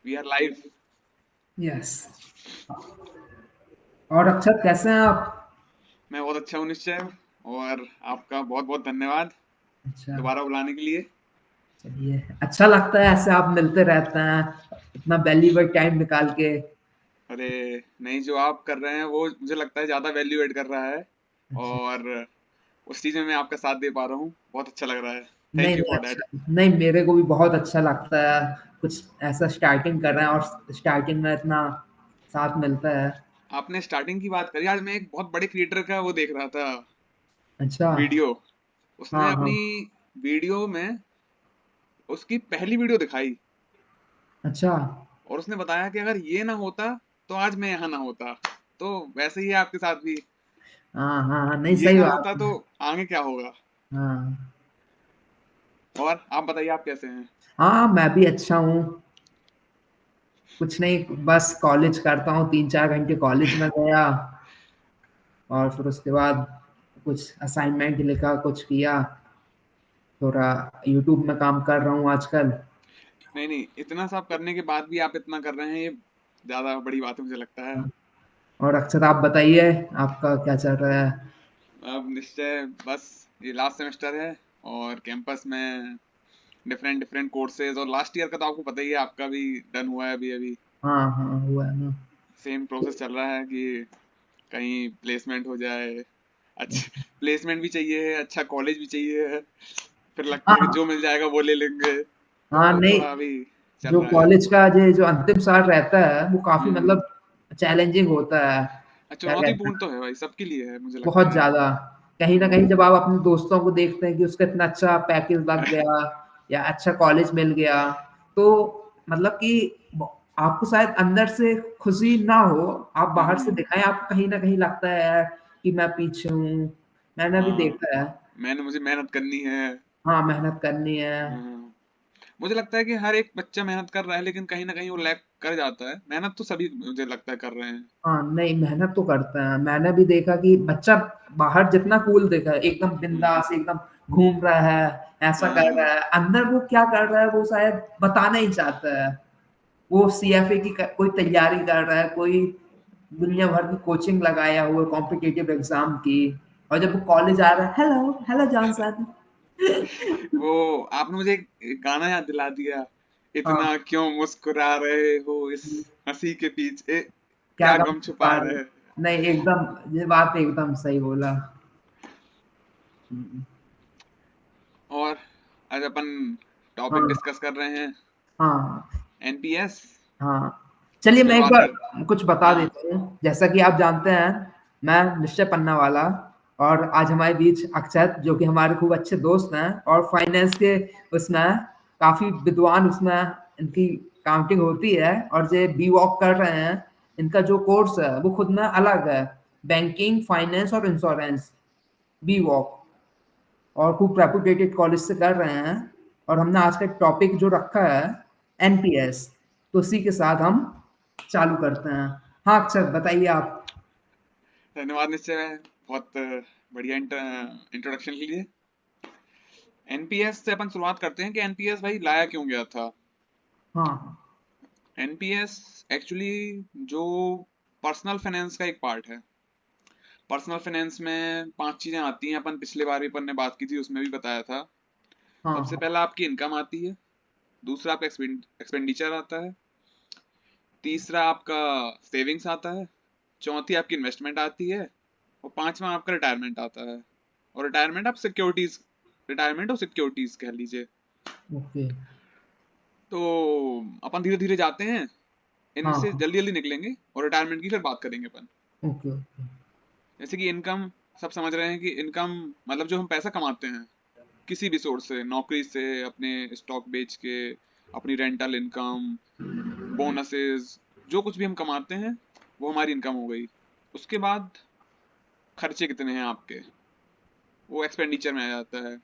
We are live. Yes. और अक्षत कैसे हैं आप? मैं बहुत अच्छा हूँ निश्चय। और आपका बहुत बहुत धन्यवाद अच्छा। दोबारा बुलाने के लिए। चलिए, अच्छा लगता है ऐसे आप मिलते रहते हैं इतना वैल्यूबल टाइम निकाल के। अरे नहीं, जो आप कर रहे हैं वो मुझे लगता है ज्यादा वैल्यू एड कर रहा है। अच्छा। और उस चीज में मैं आपका साथ दे पा रहा हूँ, बहुत अच्छा लग रहा है। नहीं थैंक यू नहीं, फॉर दैट। अच्छा नहीं, मेरे को भी बहुत अच्छा लगता है। कुछ ऐसा स्टार्टिंग कर रहे हैं और स्टार्टिंग में इतना साथ मिलता है। आपने स्टार्टिंग की बात करी, आज मैं एक बहुत बड़े क्रिएटर का वो देख रहा था, अच्छा। वीडियो। उसने हाँ हाँ। अपनी वीडियो में उसकी पहली वीडियो दिखाई, अच्छा। और उसने बताया कि अगर ये ना होता तो आज मैं यहाँ ना होता। तो वैसे ही है आपके साथ भी, हाँ हाँ हाँ, नहीं ये सही ना बात होता तो है। आगे क्या होगा। हाँ और आप बताइए, आप कैसे हैं? हाँ, मैं भी अच्छा हूँ। कुछ नहीं, बस कॉलेज करता हूँ, 3-4 घंटे कॉलेज में गया और फिर उसके बाद कुछ असाइनमेंट लिखा, कुछ किया। थोड़ा यूट्यूब में काम कर रहा हूँ आजकल। नहीं नहीं, इतना सब करने के बाद भी आप इतना कर रहे हैं, ये ज्यादा बड़ी बात है मुझे लगता है। और अक्षर आप बताइए, आपका क्या चल रहा है? अब निश्चय बस ये लास्ट सेमेस्टर है, और कैंपस में डिफरेंट डिफरेंट कोर्सेज, और लास्ट ईयर का तो आपको पता ही है, आपका भी डन हुआ है अभी अभी। हाँ हाँ, हुआ है ना। सेम प्रोसेस चल रहा है कि कहीं प्लेसमेंट हो जाए। अच्छा प्लेसमेंट भी चाहिए है, अच्छा कॉलेज भी चाहिए है, फिर लगता है कि हाँ जो मिल जाएगा वो ले लेंगे। हाँ, तो नहीं, थोड़ा अभी चल जो रहा है। कॉलेज का जो अंतिम साल रहता है वो काफी हम्म। मतलब चैलेंजिंग होता है। क्या कहते चुनौतीपूर्ण हैं, तो है भाई, सबके लिए है मुझे लगता बहुत है। ज्यादा। कहीं ना कहीं हम्म। जब आप अपने दोस्तों को देखते हैं कि उसका इतना अच्छा पैकेज लग गया या अच्छा कॉलेज मिल गया, तो मतलब कि आपको शायद अंदर से खुशी ना हो, आप बाहर से हम्म। दिखाएं, आपको कहीं ना कहीं लगता है यार कि मैं पीछे हूँ। मैंने भी हाँ, देखा है। मुझे मेहनत करनी है। हाँ, मेहनत करनी है। हाँ, मुझे लगता है कि हर एक बच्चा मेहनत कर रहा है, लेकिन कहीं ना कहीं वो लैग कर जाता है। मेहनत तो सभी मुझे लगता है कर रहे हैं। हाँ, नहीं, मेहनत तो करते हैं। मैंने भी देखा कि बच्चा बाहर जितना कूल दिखा है, एकदम हम्म। बिंदास, एकदम घूम रहा है, ऐसा कर हाँ। रहा है, अंदर वो क्या कर रहा है वो शायद बताना ही चाहता है। वो सीएफए की कोई तैयारी कर रहा है, कोई दुनिया भर की कोचिंग लगाया हुआ कॉम्पिटिटिव एग्जाम की, और जब वो कॉलेज आ रहा है, हेलो हेलो जॉनसन। वो आपने मुझे एक गाना याद दिला दिया। हाँ, इतना क्यों मुस्कुरा रहे हो, इस हंसी के पीछे क्या क्या गम गम छुपा छुपा रहे। रहे हैं। नहीं, एकदम ये बात एकदम सही बोला। और आज अपन टॉपिक हाँ डिस्कस कर रहे हैं, हाँ एनपीएस। हाँ। चलिए, इसमें मैं एक बात कर। बार कुछ बता हाँ। देता हूँ। जैसा कि आप जानते हैं, मैं निश्चय पन्ना वाला, और आज हमारे बीच अक्षत, जो कि हमारे खूब अच्छे दोस्त हैं और फाइनेंस के उसमें काफी विद्वान, उसमें इनकी काउंटिंग होती है, और जो बी वॉक कर रहे हैं, इनका जो कोर्स है वो खुद में अलग है। बैंकिंग, फाइनेंस और इंश्योरेंस, बी वॉक, और खूब रेपुटेटेड कॉलेज से कर रहे हैं। और हमने आज का टॉपिक जो रखा है, एनपीएस, तो उसी के साथ हम चालू करते हैं। हाँ अक्षर, बताइए आप। धन्यवाद निश्चय, बहुत बढ़िया इंट्रोडक्शन के लिए। एनपीएस से अपन शुरुआत करते हैं कि एनपीएस भाई लाया क्यों गया था। हाँ एनपीएस एक्चुअली जो पर्सनल फाइनेंस का एक पार्ट है। पर्सनल फाइनेंस में 5 चीजें आती हैं, अपन पिछले बार भी अपन ने बात की थी, उसमें भी बताया था। हाँ सबसे हाँ पहला आपकी इनकम आती है, दूसरा आपका एक्सपेंडिचर आता है, तीसरा आपका सेविंग्स आता है, चौथी आपकी इन्वेस्टमेंट आती है, और पांचवा आपका रिटायरमेंट आता है। और रिटायरमेंट आप सिक्योरिटीज, रिटायरमेंट और सिक्योरिटीज कह लीजिए। ओके। तो अपन धीरे धीरे जाते हैं, हाँ इनसे हाँ। जल्दी जल्दी निकलेंगे, और रिटायरमेंट की फिर बात करेंगे अपन। Okay okay. जैसे कि इनकम, सब समझ रहे हैं कि इनकम मतलब जो हम पैसा कमाते हैं किसी भी सोर्स से, नौकरी से, अपने स्टॉक बेच के, अपनी रेंटल इनकम, बोनसेस, जो कुछ भी हम कमाते हैं वो हमारी इनकम हो गई। उसके बाद खर्चे कितने हैं आपके, वो एक्सपेंडिचर में आ जाता है।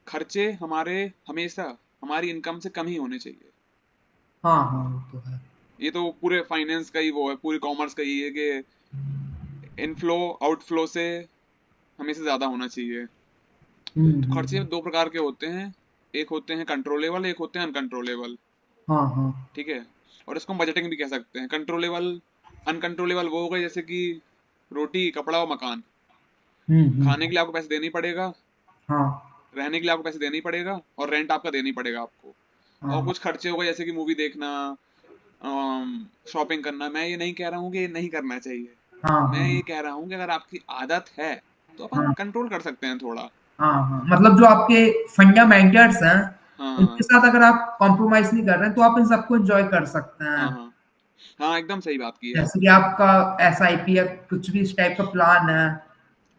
खर्चे हमारे हमेशा हमारी इनकम से कम ही होने चाहिए। हाँ हाँ, वो तो है। ये तो पूरे फाइनेंस का ही वो है, पूरे कॉमर्स का ही है कि इनफ्लो आउटफ्लो से हमेशा ज्यादा होना चाहिए। तो खर्चे हम्म। दो प्रकार के होते हैं, एक होते हैं कंट्रोलेबल, एक होते हैं अनकंट्रोलेबल। हाँ हाँ। ठीक है। और इसको हम बजटिंग भी कह सकते हैं। कंट्रोलेबल, अनकंट्रोलेबल वो हो गए जैसे कि रोटी, कपड़ा और मकान। खाने के लिए आपको पैसे देने ही पड़ेगा, हाँ रहने के लिए आपको पैसे देने ही पड़ेगा, और रेंट आपका देना ही पड़ेगा आपको। और हाँ कुछ खर्चे हो गए जैसे कि मूवी देखना, शॉपिंग करना। मैं ये नहीं कह रहा हूँ कि ये नहीं करना चाहिए, हाँ मैं हाँ ये कह रहा हूँ कि अगर आपकी आदत है तो अपन हाँ कंट्रोल कर सकते हैं थोड़ा। हाँ हाँ, मतलब जो आपके फंडामेंटल्स हैं उनके हाँ साथ अगर आप कॉम्प्रोमाइज नहीं कर रहे हैं तो आप इन सबको एंजॉय कर सकते हैं। हाँ हाँ हाँ, एकदम सही बात की है जैसे कि आपने। आपका एसआईपी या कुछ भी इस टाइप का प्लान है,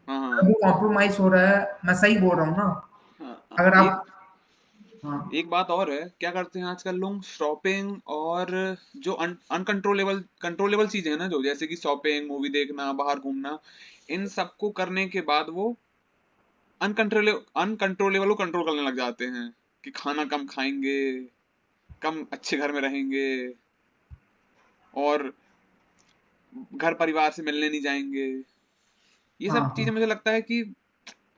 हाँ अगर हाँ वो कॉम्प्रोमाइज हो रहा है, मैं सही बोल रहा हूँ ना? हाँ हाँ। अगर एक आप, हाँ एक बात और है, क्या करते हैं आजकल लोग, शॉपिंग और जो अनकंट्रोलेबल कंट्रोलेबल चीजें हैं ना, जो जैसे कि शॉपिंग, मूवी देखना, बाहर घूमना, इन सबको करने के बाद वो अनकंट्रोलेबल को कंट्रोल करने लग जाते हैं कि खाना कम खाएंगे, कम अच्छे घर में रहेंगे, और घर परिवार से मिलने नहीं जाएंगे। ये हाँ सब चीजें हाँ मुझे लगता है कि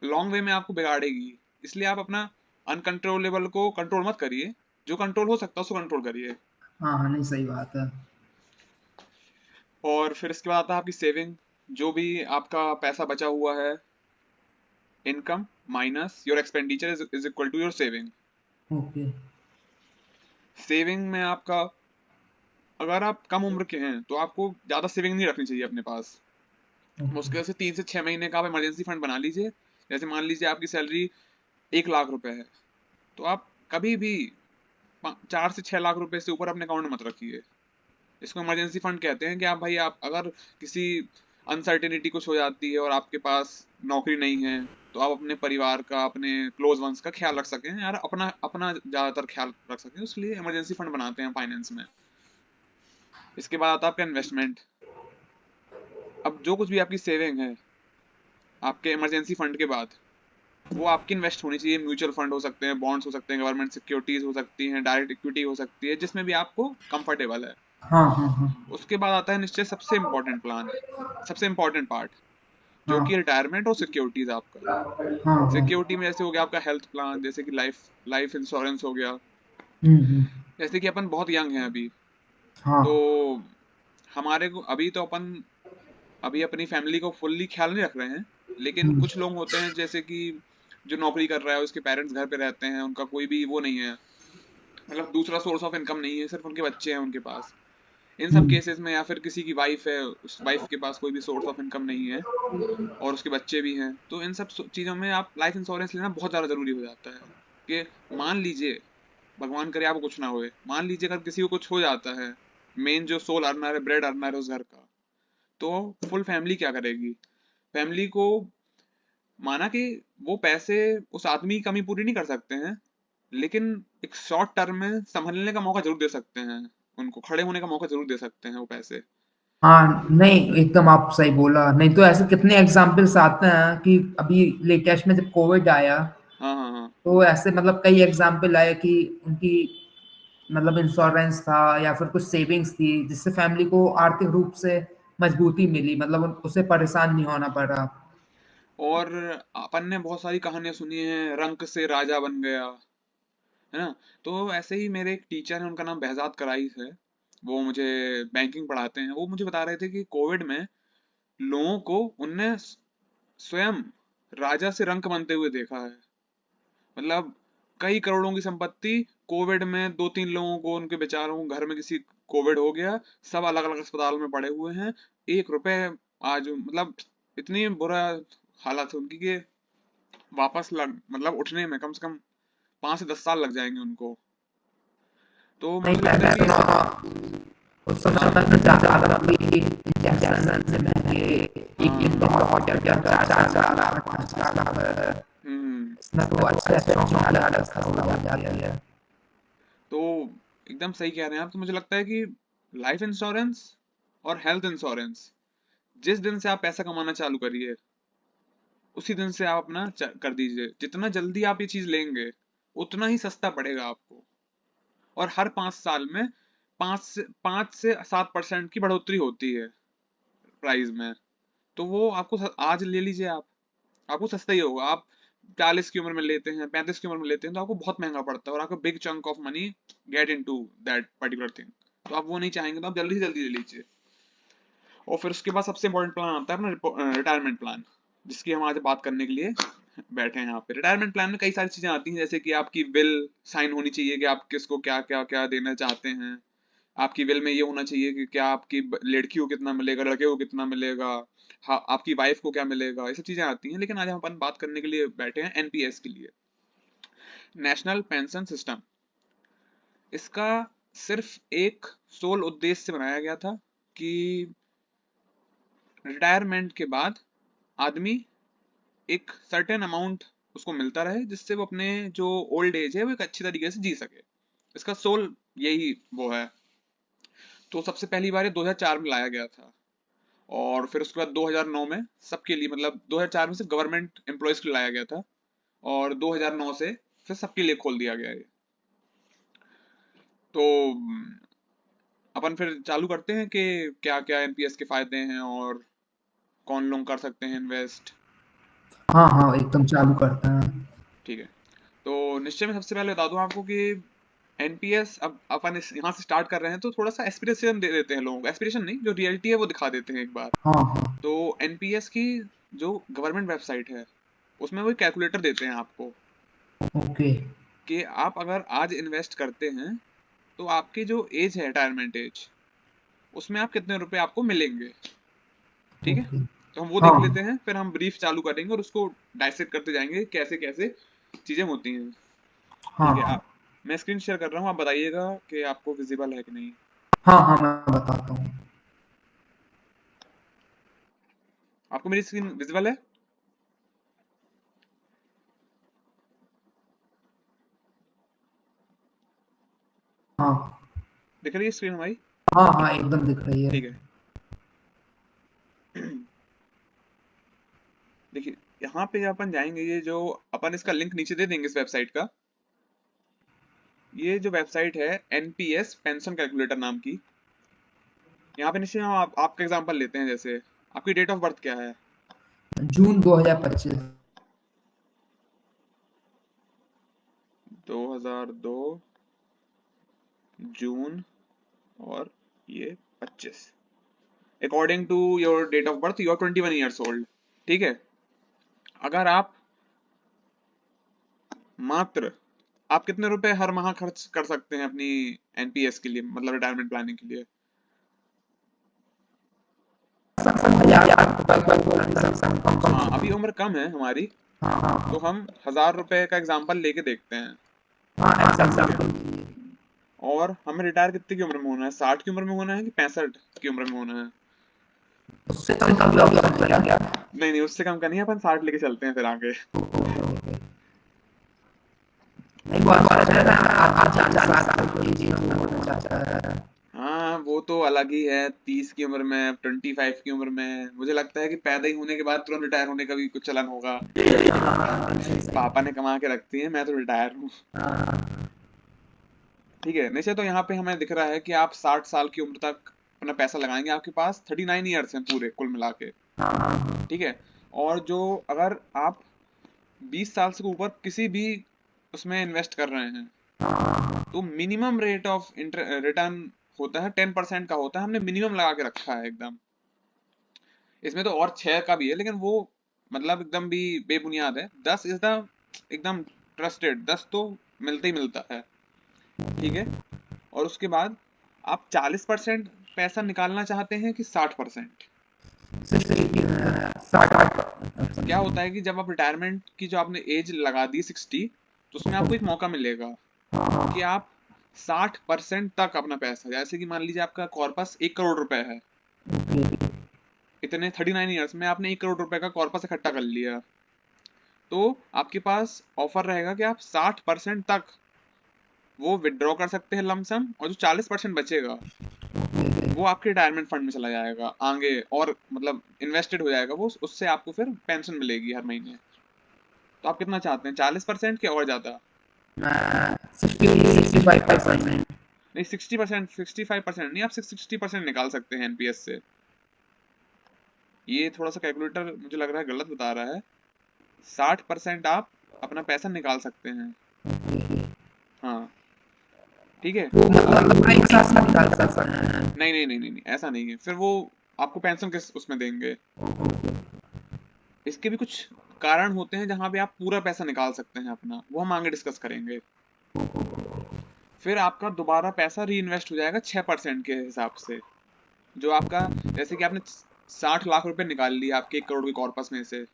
लॉन्ग वे में आपको बिगाड़ेगी। इसलिए आप अपना अनकंट्रोलेबल को कंट्रोल मत करिए, जो कंट्रोल हो सकता है उसको कंट्रोल करिए। हाँ हाँ, नहीं सही बात है। और फिर इसके बाद आता है आपकी सेविंग। जो भी आपका पैसा बचा हुआ है, income minus your expenditure is equal to your saving. Okay saving में आपका, अगर आप कम उम्र के हैं तो आपको ज्यादा सेविंग नहीं रखनी चाहिए अपने पास। ओके। मुश्किल से 3 से 6 महीने का आप इमरजेंसी फंड बना लीजिए। जैसे मान लीजिए आपकी सैलरी 1 लाख रुपए है, तो आप कभी भी 4 से 6 लाख रुपए से ऊपर अपने अकाउंट में मत रखिए। इसको इमरजेंसी फंड कहते हैं कि आप भाई, आप अगर किसी अनसर्टेनिटी कुछ हो जाती है और आपके पास नौकरी नहीं है, तो आप अपने परिवार का, अपने क्लोज वंस का ख्याल रख सकें यार, अपना अपना ज्यादातर ख्याल रख सकें, इसलिए इमरजेंसी फंड बनाते हैं फाइनेंस में। इसके बाद आता है आपका इन्वेस्टमेंट। अब जो कुछ भी आपकी सेविंग है आपके इमरजेंसी फंड के बाद, वो आपकी इन्वेस्ट होनी चाहिए। म्यूचुअल फंड हो सकते हैं, बॉन्ड्स हो सकते हैं, गवर्नमेंट सिक्योरिटीज हो सकती हैं, डायरेक्ट इक्विटी हो सकती है, जिसमें भी आपको कंफर्टेबल है। हाँ हाँ हाँ उसके बाद आता है निश्चय सबसे इंपॉर्टेंट प्लान, सबसे इंपॉर्टेंट पार्ट, जो हाँ कि रिटायरमेंट और सिक्योरिटीज आपका। हाँ हाँ। सिक्योरिटी में जैसे हो गया आपका हेल्थ प्लान, जैसे कि लाइफ लाइफ इंश्योरेंस हो गया। हम्म। जैसे कि अपन बहुत यंग हैं अभी, हाँ तो हमारे को अभी तो अपन अभी अपनी फैमिली को फुल्ली ख्याल नहीं रख रहे हैं। लेकिन हम्म कुछ लोग होते हैं जैसे कि जो नौकरी कर रहा है, उसके पेरेंट्स घर पे रहते हैं, उनका कोई भी वो नहीं है, मतलब दूसरा सोर्स ऑफ इनकम नहीं है, सिर्फ उनके बच्चे हैं उनके पास। इन सब हम्म। केसेस में, या फिर किसी की वाइफ है, उस वाइफ के पास कोई भी सोर्स ऑफ इनकम नहीं है और उसके बच्चे भी हैं, तो इन सब चीजों में आप लाइफ इंश्योरेंस लेना बहुत ज्यादा जरूरी हो जाता है। कि मान लीजिए, भगवान करे आपको कुछ ना होए, मान लीजिए अगर किसी को कुछ हो जाता है, मेन जो सोल अर्नर है, ब्रेड अर्नर है उस घर का, तो फुल फैमिली क्या करेगी? फैमिली को, माना कि वो पैसे उस आदमी की कमी पूरी नहीं कर सकते हैं, लेकिन एक शॉर्ट टर्म में संभलने का मौका जरूर दे सकते हैं, उनको खड़े होने का मौका जरूर दे सकते हैं वो पैसे। हाँ, नहीं एकदम आप सही बोला। नहीं तो ऐसे कितने एग्जाम्पल्स आते हैं कि अभी लेटेस्ट में जब कोविड आया हाँ हाँ हाँ तो ऐसे मतलब कई एग्जाम्पल आए कि उनकी मतलब इंश्योरेंस था या फिर कुछ सेविंग्स थी जिससे फैमिली को आर्थिक रूप से मजबूती मिली, मतलब उसे परेशान नहीं होना पड़ा। और अपन ने बहुत सारी कहानियां सुनी हैं, रंक से राजा बन गया, है ना? तो ऐसे ही मेरे एक टीचर हैं, उनका नाम behzad कराई है, वो मुझे बैंकिंग पढ़ाते हैं। वो मुझे बता रहे थे कि कोविड में लोगों को उनने स्वयं राजा से रंक बनते हुए देखा है। मतलब कई करोड़ों की संपत्ति, कोविड में 2-3 लोगों को, उनके बेचारों को घर में किसी कोविड हो गया, सब अलग अलग अस्पताल में पड़े हुए हैं, 1 रुपए आज, मतलब इतनी बुरा हालत है उनकी कि वापस मतलब उठने में कम से कम 5 से 10 साल लग जाएंगे उनको। तो नहीं मुझे लगता है मैंने कि सुना उस समय में ज्यादा कोई इंजेक्शन से महंगे एक एक हाँ बहुत या 4 4 लाख 5 लाख हम्म इसमें तो अच्छे अच्छे अलग अलग हो जाती है। तो एकदम सही कह रहे हैं आप। तो मुझे लगता है कि लाइफ इंश्योरेंस और हेल्थ इंश्योरेंस, जिस दिन से आप पैसा कमाना चालू करिए, उसी दिन से आप अपना कर दीजिए। जितना जल्दी आप ये चीज लेंगे, उतना ही सस्ता पड़ेगा आपको। और हर 5 साल में 5 से 7% की बढ़ोतरी होती है प्राइस में। तो वो आपको आज ले लीजिए आप, आपको सस्ता ही होगा। आप 40 की उम्र में लेते हैं, 35 की उम्र में लेते हैं, तो आपको बहुत महंगा पड़ता है, और आपका big chunk of money get into that particular thing. तो आप वो नहीं चाहेंगे तो आप जल्दी से जल्दी ले लीजिए। और फिर उसके बाद सबसे इंपॉर्टेंट प्लान आता है अपना रिटायरमेंट प्लान, जिसकी हम आज बात करने के लिए बैठे हैं यहाँ पे। रिटायरमेंट प्लान में कई सारी चीजें आती हैं, जैसे कि आपकी विल साइन होनी चाहिए कि आप किसको क्या क्या क्या देना चाहते हैं। आपकी विल में ये होना चाहिए कि क्या आपकी लड़की को कितना मिलेगा, लड़के को कितना मिलेगा, हाँ आपकी वाइफ को क्या मिलेगा, ये सब चीजें आती हैं। लेकिन आज हम अपन बात करने के लिए बैठे हैं एनपीएस के लिए, नेशनल पेंशन सिस्टम। इसका सिर्फ एक सोल उद्देश्य से बनाया गया था कि रिटायरमेंट के बाद आदमी एक सर्टेन अमाउंट उसको मिलता रहे, जिससे वो अपने जो ओल्ड एज है वो एक अच्छी तरीके से जी सके। इसका सोल यही वो है। तो सबसे पहली बार ये 2004 में लाया गया था, और फिर उसके बाद 2009 में सबके लिए, मतलब 2004 में सिर्फ गवर्नमेंट एम्प्लॉयज के लिए लाया गया था, और 2009 से फिर सबके लिए खोल दिया गया ये। तो अपन फिर चालू करते हैं कि क्या क्या एनपीएस के फायदे हैं और कौन लोग कर सकते हैं इन्वेस्ट। हाँ हाँ, एकदम चालू करते हैं। ठीक है, तो निश्चय में सबसे पहले बता दूं आपको कि एनपीएस, अब अपन इस यहाँ से स्टार्ट कर रहे हैं तो थोड़ा सा एस्पिरेशन दे देते हैं लोगों को, एस्पिरेशन नहीं, जो रियलिटी है वो दिखा देते हैं एक बार। हाँ हाँ। तो एनपीएस की जो गवर्नमेंट वेबसाइट है उसमें वो कैलकुलेटर देते हैं आपको ओके। कि आप अगर आज इन्वेस्ट करते हैं तो आपकी जो एज है, रिटायरमेंट एज, उसमें आप कितने रुपए आपको मिलेंगे। ठीक है, ओके। तो हम वो देख हाँ लेते हैं, फिर हम ब्रीफ चालू करेंगे और उसको डाइसेक्ट करते जाएंगे कैसे कैसे चीजें होती हैं। हाँ। ठीक है, हाँ आप, मैं स्क्रीन शेयर कर रहा हूँ, आप बताइएगा कि आपको विजिबल है कि नहीं। हाँ। हाँ, मैं बताता हूँ। आपको मेरी स्क्रीन विजिबल है? हाँ दिख रही है स्क्रीन हमारी? हाँ। हाँ, एकदम दिख रही है। ठीक है। देखिए, यहाँ पे अपन जाएंगे, ये जो अपन इसका लिंक नीचे दे देंगे इस वेबसाइट का। ये जो वेबसाइट है एनपीएस पेंशन कैलकुलेटर नाम की, यहाँ पे निश्चय हम आपका एग्जांपल लेते हैं। जैसे आपकी डेट ऑफ बर्थ क्या है? जून 2025। 2002 जून, और ये 25। According to your date of birth you are 21 years old. ठीक है, अगर आप मात्र, आप कितने रुपए हर माह खर्च कर सकते हैं अपनी एनपीएस के लिए, मतलब रिटायरमेंट प्लानिंग के लिए? हाँ, अभी उम्र कम है हमारी, तो हम 1000 रुपए का एग्जाम्पल लेके देखते हैं। ठीक है, और हमें रिटायर कितने की उम्र में होना है? 60 की उम्र में होना है कि 65 की उम्र में होना है? उससे कम का भी ऑप्शन मिला क्या? नहीं नहीं, उससे कम का नहीं है, अपन 60 लेके चलते हैं फिर आगे। नहीं, वो अच्छा है ना, आज 40 साल कोई चीज होना चाहता है। हाँ, वो तो अलग ही है, 30 की उम्र में, 25 की उम्र में, मुझे लगता है कि पैदा ही होने के बाद तुरंत रिटायर होने का भी कुछ चलन होगा। पापा ने कमा के रखती है, मैं तो रिटायर हूँ। ठीक है, निश्चय, तो यहाँ पे हमें दिख रहा है कि आप 60 साल की उम्र तक अपना पैसा लगाएंगे, आपके पास 39 ईयर्स हैं पूरे कुल मिला के। ठीक है, और जो, अगर आप 20 साल से ऊपर किसी भी उसमें इन्वेस्ट कर रहे हैं, तो मिनिमम रेट ऑफ रिटर्न होता है 10% का होता है, हमने मिनिमम लगा के रखा है एकदम। इसमें तो और 6 का भी है, लेकिन वो मतलब एकदम भी बेबुनियाद है। 10 इज द एकदम ट्रस्टेड, 10 तो मिलता ही मिलता है। ठीक है, और उसके बाद आप 40% पैसा निकालना चाहते हैं कि 60%? क्या होता है कि जब आप रिटायरमेंट की जो आपने एज लगा दी 60, तो उसमें आपको एक मौका मिलेगा कि आप 60% तक अपना पैसा, जैसे कि मान लीजिए आपका कॉर्पस 1 करोड़ रुपए है, इतने 39 ईयर्स में आपने 1 करोड़ रुपए का कॉर्पस इकट्ठा कर लिया, तो आपके पास ऑफर रहेगा कि आप 60% तक वो विड्रॉ कर सकते हैं लमसम, और जो 40% बचेगा वो आपके रिटायरमेंट फंड में चला जाएगा आगे, और मतलब इन्वेस्टेड हो जाएगा वो, उससे आपको फिर पेंशन मिलेगी हर महीने। तो आप कितना चाहते हैं, 40% के और ज्यादा? 65%। नहीं, 60%, 65% नहीं, आप 60% निकाल सकते हैं एनपीएस से। ये थोड़ा सा कैलकुलेटर मुझे लग रहा है गलत बता रहा है। 60% आप अपना पैसा निकाल सकते हैं। हाँ, ठीक है। वो और मतलब एक साथ नहीं निकाल सकते हैं। नहीं नहीं नहीं नहीं नहीं, ऐसा नहीं है, फिर वो आपको पेंशन किस उसमें देंगे। इसके भी कुछ कारण होते हैं जहां पे आप पूरा पैसा निकाल सकते हैं अपना, वो हम आगे डिस्कस करेंगे। फिर आपका दोबारा पैसा री इन्वेस्ट हो जाएगा 6% के हिसाब से। जो आपका, जैसे कि आपने 60 लाख रुपए निकाल लिए आपके 1 करोड़ के कॉर्पस में से,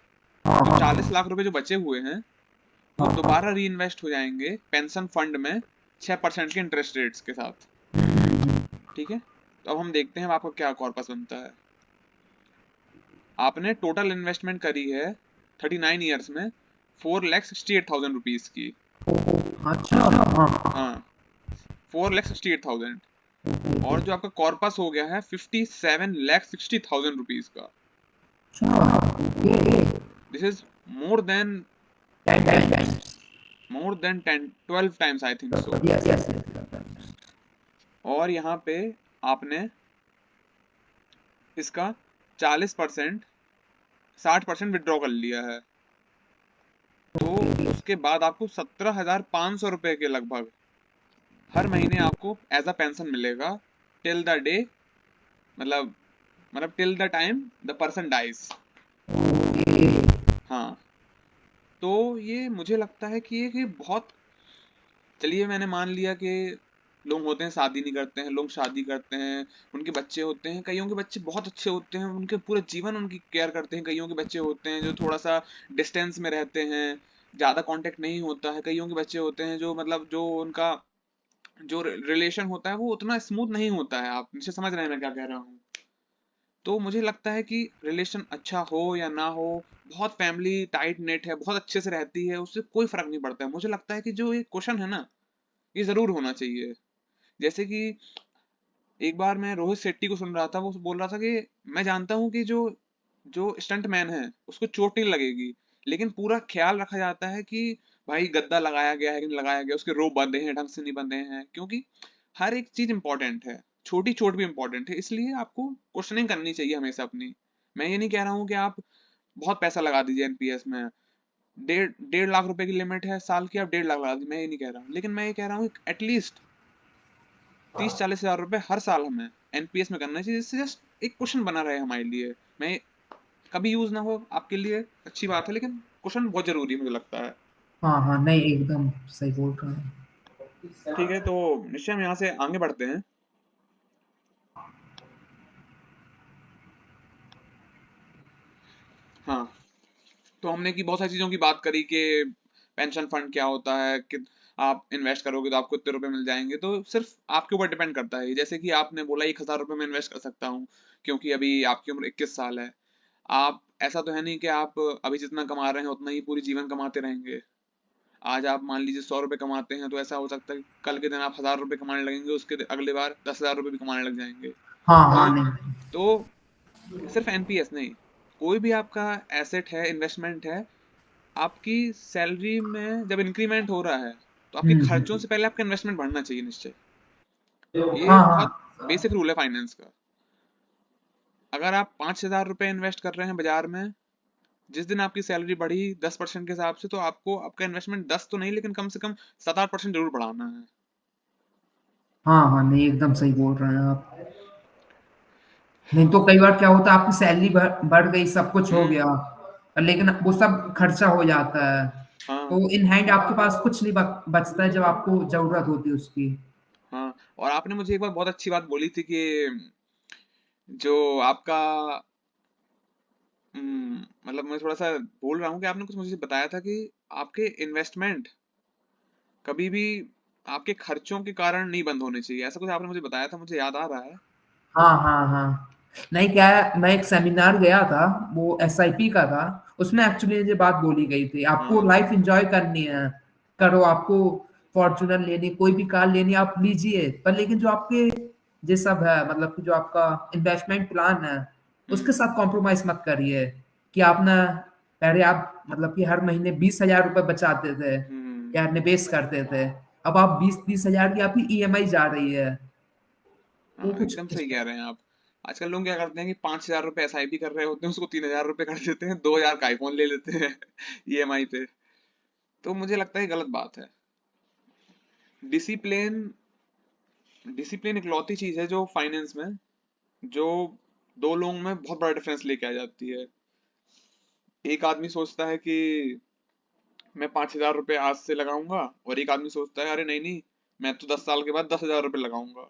हाँ तो हाँ 40 लाख रुपए जो बचे हुए हैं वो हाँ हाँ। दोबारा री इन्वेस्ट हो जाएंगे पेंशन फंड में 6% के इंटरेस्ट रेट्स के साथ। ठीक है। तो अब हम देखते हैं अब आपका क्या कॉर्पस बनता है। आपने टोटल इन्वेस्टमेंट करी है 39 ईयर्स में 4,68,000 रुपीज की। अच्छा हाँ। हाँ, 4,68,000। और जो आपका कॉर्पस हो गया है 57,60,000 रुपीज का। अच्छा okay. This is more than yes more than 10 12 times I think so. Yes yes. और यहाँ पे आपने इसका 40% 60% विड्रॉ कर लिया है, तो उसके बाद आपको 17,500 रुपए के लगभग हर महीने आपको एज अ पेंशन मिलेगा टिल द डे, मतलब till the time the person dies. हाँ, तो ये मुझे लगता है कि ये बहुत, चलिए मैंने मान लिया कि लोग होते हैं शादी नहीं करते हैं, लोग शादी करते हैं, उनके बच्चे होते हैं, कईयों के बच्चे बहुत अच्छे होते हैं, उनके पूरे जीवन उनकी केयर करते हैं, कईयों के बच्चे होते हैं जो थोड़ा सा डिस्टेंस में रहते हैं, ज़्यादा कांटेक्ट नहीं होता है, कईयों के बच्चे होते हैं जो मतलब जो उनका जो रिलेशन होता है वो उतना स्मूथ नहीं होता है। आप मुझे समझ रहे हैं मैं क्या कह रहा हूँ। तो मुझे लगता है कि रिलेशन अच्छा हो या ना हो, बहुत फैमिली टाइट नेट है, बहुत अच्छे से रहती है, उससे कोई फर्क नहीं पड़ता है। मुझे लगता है कि जो ये क्वेश्चन है ना, ये जरूर होना चाहिए। जैसे कि एक बार मैं रोहित शेट्टी को सुन रहा था, वो बोल रहा था कि मैं जानता हूँ कि जो जो स्टंट मैन है उसको चोट नहीं लगेगी, लेकिन पूरा ख्याल रखा जाता है कि भाई गद्दा लगाया गया है कि नहीं लगाया गया, उसके रोप बंधे हैं ढंग से नहीं बंधे हैं, क्योंकि हर एक चीज इंपॉर्टेंट है, छोटी चोट भी इंपॉर्टेंट है, इसलिए आपको क्वेश्चनिंग करनी चाहिए हमेशा अपनी। मैं ये नहीं कह रहा हूँ कि आप बहुत पैसा लगा दीजिए एनपीएस में, 1.5 लाख रुपए की लिमिट है साल की, आप 1.5 लाख लगा दीजिए, मैं ये नहीं कह रहा हूँ, लेकिन मैं ये कह रहा हूँ एटलीस्ट 30-40 हजार रुपए हर साल हमें एनपीएस में करना चाहिए, जिससे जस्ट एक क्वेश्चन बना रहे हमारे लिए। मैं कभी यूज ना हो आपके लिए अच्छी बात है, लेकिन क्वेश्चन बहुत जरूरी है मुझे लगता है। हाँ हाँ नहीं एकदम सही बोल रहे हैं। ठीक है, तो निश्चय हम यहाँ से आगे बढ़ते हैं। हाँ, तो हमने की बहुत सारी चीजों की बात करी कि पेंशन फंड क्या होता है, कि आप इन्वेस्ट करोगे तो आपको इतने रुपए मिल जाएंगे, तो सिर्फ आपके ऊपर डिपेंड करता है। जैसे कि आपने बोला 1,000 रुपए में इन्वेस्ट कर सकता हूँ, क्योंकि अभी आपकी उम्र 21 साल है। आप, ऐसा तो है नहीं कि आप अभी जितना कमा रहे हैं उतना ही पूरी जीवन कमाते रहेंगे। आज आप मान लीजिए 100 रुपए कमाते हैं, तो ऐसा हो सकता है कि कल के दिन आप 1,000 रुपए कमाने लगेंगे, उसके अगले बार 10,000 रुपए भी कमाने लग जाएंगे। हाँ हाँ तो नहीं। तो सिर्फ एनपीएस नहीं, कोई भी आपका एसेट है, इन्वेस्टमेंट है, आपकी सैलरी में जब इंक्रीमेंट हो रहा है तो आपके खर्चों हम्म। से पहले आपका इन्वेस्टमेंट बढ़ना चाहिए निश्चय। ये हाँ बहुत हाँ बेसिक रूल है फाइनेंस का। अगर आप 5,000 रुपए इन्वेस्ट कर रहे हैं बाजार में, जिस दिन आपकी सैलरी बढ़ी 10% के हिसाब से, तो आपको आपका इन्वेस्टमेंट 10 तो नहीं लेकिन कम से कम 7-8% जरूर बढ़ाना है। हाँ हाँ नहीं एकदम सही बोल रहे हैं आप। नहीं तो कई बार क्या होता है आपकी सैलरी बढ़ गई सब कुछ हो हम्म। गया, लेकिन वो सब खर्चा हो जाता है। हाँ तो इन हैंड आपके पास कुछ नहीं बचता है जब आपको जरूरत होती है उसकी। हाँ। और आपने मुझे एक बार बहुत अच्छी बात बोली थी कि जो आपका, मतलब मैं थोड़ा सा बोल रहा हूँ कि आपने कुछ मुझे बताया था कि आपके इन्वेस्टमेंट कभी भी आपके खर्चों के कारण नहीं बंद होने चाहिए, ऐसा कुछ आपने मुझे बताया था, मुझे याद आ रहा है। हाँ हाँ हाँ। नहीं क्या है, मैं एक सेमिनार गया था, वो एसआईपी का था। उसमें एक्चुअली ये बात बोली गई थी, आपको हाँ। लाइफ एंजॉय करनी है, करो, आपको फॉर्चूनर लेनी, कोई भी कार लेनी आप लीजिए, पर लेकिन जो आपके ये सब है, मतलब कि जो आपका इन्वेस्टमेंट प्लान है उसके हम्म। साथ कॉम्प्रोमाइज मत करिए। कि आप ना, पहले आप मतलब कि हर महीने 20,000 रुपए बचाते थे हम्म। या निवेश करते थे, अब आप 20-30 हजार की आपकी ईएमआई जा रही है। वो हाँ, कुछ एकदम इस सही पे। कह रहे हैं आप। आजकल लोग क्या करते हैं कि 5,000 रुपए एसआईपी कर रहे होते हैं, उसको 3,000 रुपए कर देते हैं, 2,000 का आईफोन ले लेते हैं ईएमआई पे। तो मुझे लगता है ये गलत बात है। डिसिप्लिन डिसिप्लिन इकलौती चीज है जो फाइनेंस में, जो दो लोगों में बहुत बड़ा डिफरेंस लेके आ जाती है। एक आदमी सोचता है कि मैं 5,000 रुपये आज से लगाऊंगा, और एक आदमी सोचता है अरे नहीं नहीं, मैं तो 10 साल के बाद 10,000 रुपये लगाऊंगा।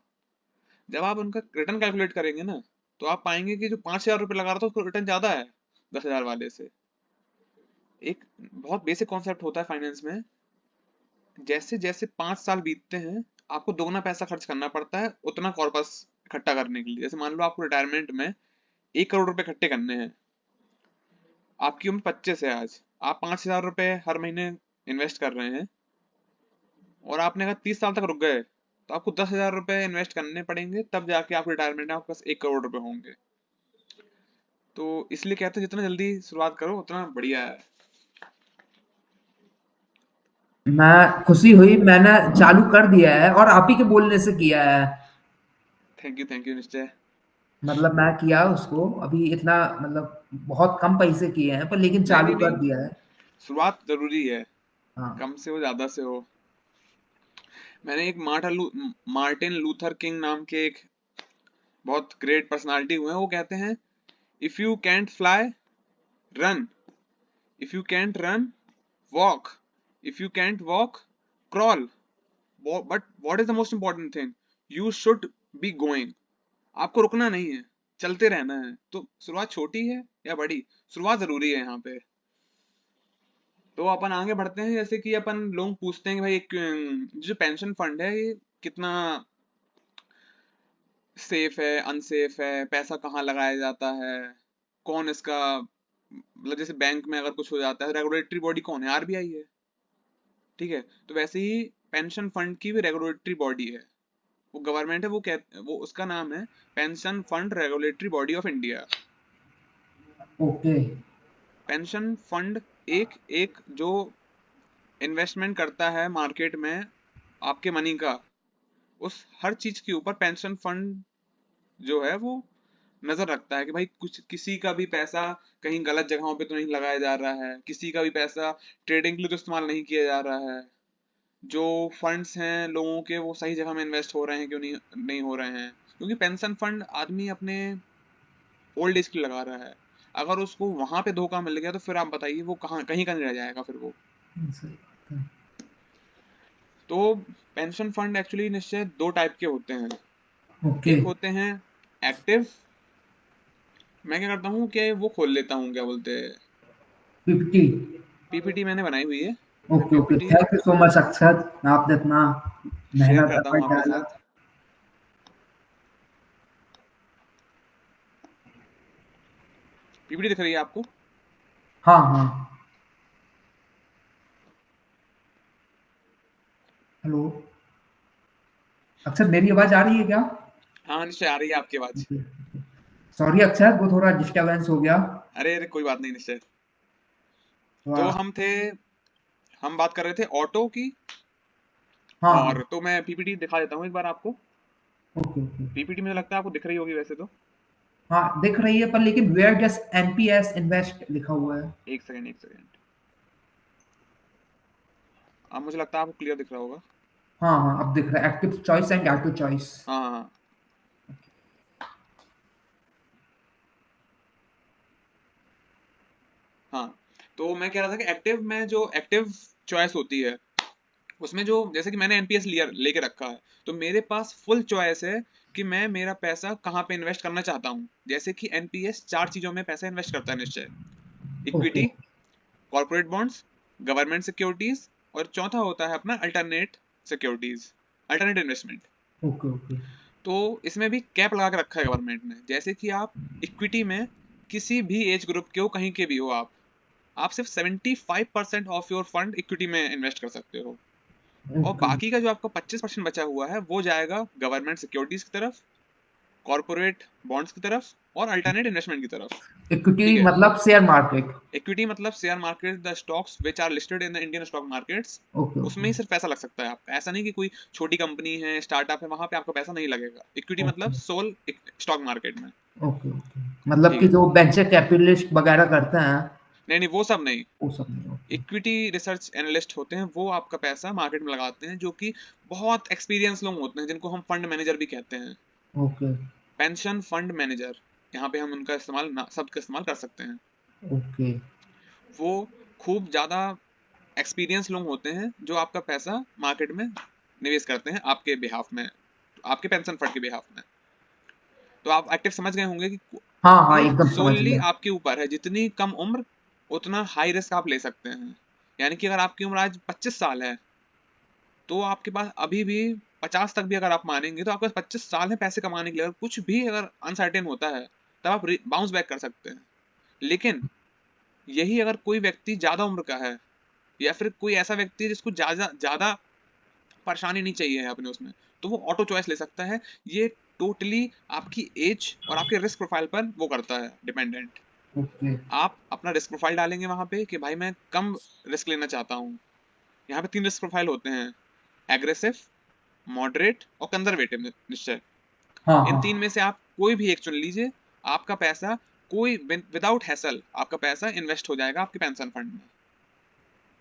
जब आप उनका रिटर्न कैलकुलेट करेंगे ना, तो आप पाएंगे कि जो 5,000 रुपये लगा रहा था उसको रिटर्न ज्यादा है 10,000 वाले से। एक बहुत बेसिक कॉन्सेप्ट होता है फाइनेंस में, जैसे जैसे 5 साल बीतते हैं आपको दोगुना पैसा खर्च करना पड़ता है उतना कॉर्पस इकट्ठा करने के लिए। जैसे मान लो आपको रिटायरमेंट में 1 करोड़ रुपए इकट्ठे करने हैं, आपकी उम्र 25 है आज, आप 5,000 रुपये हर महीने इन्वेस्ट कर रहे हैं, और आपने अगर 30 साल तक रुक गए तो आपको 10,000 रुपये इन्वेस्ट करने पड़ेंगे, तब जाके आप रिटायरमेंट में आपके पास 1 करोड़ रुपए होंगे। तो इसलिए कहते हैं जितना जल्दी शुरुआत करो उतना बढ़िया है। मैं खुशी हुई, मैंने चालू कर दिया है और आप ही के बोलने से किया है। थैंक यू निश्चय। मतलब मैं किया उसको अभी इतना, मतलब बहुत कम पैसे किए हैं पर लेकिन नहीं चालू नहीं कर नहीं, दिया है। शुरुआत जरूरी है, हाँ। कम से हो ज्यादा से हो। मैंने एक मार्टिन लूथर किंग नाम के एक बहुत ग्रेट पर्सनालिटी हुए हैं, वो कहते हैं if you can't fly run, if you can't run walk, if you can't walk crawl, but what is the most important thing, you should be going. आपको रुकना नहीं है, चलते रहना है। तो शुरुआत छोटी है या बड़ी, शुरुआत जरूरी है यहाँ पे। तो अपन आगे बढ़ते हैं। जैसे कि अपन लोग पूछते हैं कि भाई एक जो पेंशन फंड है ये कितना सेफ है, अनसेफ है, पैसा कहाँ लगाया जाता है, कौन इसका, मतलब जैसे बैंक में अगर कुछ हो जाता है रेगुलेटरी बॉडी कौन है, आरबीआई है, ठीक है। तो वैसे ही पेंशन फंड की भी रेगुलेटरी बॉडी है, वो गवर्नमेंट है, वो उसका नाम है pension fund regulatory body of India. Okay. Pension fund एक एक जो इन्वेस्टमेंट करता है मार्केट में आपके मनी का, उस हर चीज के ऊपर पेंशन फंड जो है वो नजर रखता है कि भाई कुछ किसी का भी पैसा कहीं गलत जगहों पे तो नहीं लगाया जा रहा है, किसी का भी पैसा ट्रेडिंग के लिए तो इस्तेमाल नहीं किया जा रहा है, जो फंड्स हैं लोगों के वो सही जगह में इन्वेस्ट हो रहे हैं क्यों नहीं नहीं हो रहे हैं। क्योंकि पेंशन फंड आदमी अपने ओल्ड एज के लिए लगा रहा है, अगर उसको वहां पे धोखा मिल गया तो फिर आप बताइए वो कहाँ कहीं का नहीं रह जाएगा फिर वो। सही बात है। तो पेंशन फंड एक्चुअली निश्चय दो टाइप के होते हैं। ओके। एक होते हैं एक्टिव, मैं क्या करता हूँ कि वो खोल लेता हूँ, क्या बोलते हैं, पीपीटी। पीपीटी मैंने बनाई हुई है, मैं okay okay, PPT thank you so much Akshat, आपने इतना शेयर मेहनत करता हूँ एफर्ट आपके डाला। साथ। पीपीटी दिख रही है आपको? हाँ हाँ। हेलो अक्षत, मेरी आवाज आ रही है क्या? हाँ निश्चय आ रही है आपकी आवाज। सॉरी अक्षत, वो थोड़ा डिस्टरबेंस हो गया। अरे अरे कोई बात नहीं निश्चय। तो वाह। हम बात कर रहे थे ऑटो की, हाँ और हाँ। तो मैं पीपीटी दिखा देता हूँ एक बार आपको। Okay okay. पीपीटी में लगता है आपको दिख रही होगी वैसे तो। हाँ दिख रही है, पर लेकिन वेयर डस एनपीएस इन्वेस्ट लिखा हुआ है। एक सेकेंड एक सेकेंड, अब मुझे लगता है आपको क्लियर दिख रहा होगा। हाँ हाँ, अब दिख रहा है, active choice and auto choice. हाँ हाँ हाँ। हाँ, तो मैं कह रहा था कि एक्टिव में जो एक्टिव चॉइस होती है उसमें जो, जैसे कि मैंने एनपीएस लिया लेके रखा है, तो मेरे पास फुल चॉइस है कि मैं मेरा पैसा कहाँ पे इन्वेस्ट करना चाहता हूँ। जैसे कि एनपीएस 4 चीजों में पैसा इन्वेस्ट करता है निश्चय, okay equity, corporate bonds, government securities, और चौथा होता है अपना alternate securities, alternate investment. Okay okay. तो इसमें भी कैप लगा के रखा है गवर्नमेंट ने, जैसे कि आप इक्विटी में किसी भी एज ग्रुप के हो, कहीं के भी हो, आप सिर्फ 75% ऑफ योर फंड इक्विटी में इन्वेस्ट कर सकते हो, और ओके। बाकी का जो आपका 25% बचा हुआ है वो जाएगा गवर्नमेंट सिक्योरिटीज की तरफ, कॉर्पोरेट बॉन्ड्स की तरफ, और अल्टरनेट इन्वेस्टमेंट की तरफ। ठीक इक्विटी है, मतलब शेयर मार्केट। इक्विटी मतलब share market, the stocks which are listed in the Indian stock markets, okay उसमें ओके ही सिर्फ पैसा लग सकता है आपका। ऐसा नहीं कि कोई छोटी कंपनी है, स्टार्टअप है, वहां पे आपका पैसा नहीं लगेगा। इक्विटी मतलब ओके सोल स्टॉक मार्केट में। Okay okay. मतलब ठीक कि है, जो वेंचर कैपिटलिस्ट वगैरह करते हैं, नहीं वो सब नहीं। वो सब नहीं? ओके। इक्विटी रिसर्च एनालिस्ट होते हैं, वो आपका पैसा मार्केट में लगाते हैं, जो कि बहुत एक्सपीरियंस लोग होते हैं, जिनको हम फंड मैनेजर भी कहते हैं। ओके। पेंशन फंड मैनेजर, यहाँ पे हम उनका इस्तेमाल शब्द का इस्तेमाल कर सकते हैं। ओके। वो खूब ज़्यादा एक्सपीरियंस लोग होते हैं, जो आपका पैसा मार्केट में निवेश करते हैं आपके बिहाफ में, आपके पेंशन फंड के बिहाफ में। तो आप एक्टिव समझ गए होंगे कि हाँ हाँ, ये एकदम समझ सोलली गया। आपके ऊपर है, जितनी कम उम्र उतना हाई रिस्क आप ले सकते हैं। यानी कि अगर आपकी उम्र आज 25 साल है, तो आपके पास अभी भी 50 तक भी अगर आप मानेंगे, तो आपके पास 25 साल है पैसे कमाने के लिए। अगर कुछ भी अगर अनसर्टेन होता है, तब आप बाउंस बैक कर सकते हैं। लेकिन यही अगर कोई व्यक्ति ज्यादा उम्र का है, या फिर कोई ऐसा व्यक्ति जिसको ज्यादा ज्यादा परेशानी नहीं चाहिए है अपने उसमें, तो वो ऑटो चॉइस ले सकता है। ये टोटली आपकी एज और आपके रिस्क प्रोफाइल पर वो करता है डिपेंडेंट। ओके। आप अपना रिस्क प्रोफाइल डालेंगे वहां पे कि भाई मैं कम रिस्क लेना चाहता हूँ। यहाँ पे 3 रिस्क प्रोफाइल होते हैं: एग्रेसिव, मॉडरेट और कंजर्वेटिव निश्चय। हाँ इन हाँ। तीन में से आप कोई भी एक चुन लीजिए। आपका पैसा कोई विदाउट हैसल आपका पैसा इन्वेस्ट हो जाएगा आपके पेंशन फंड में।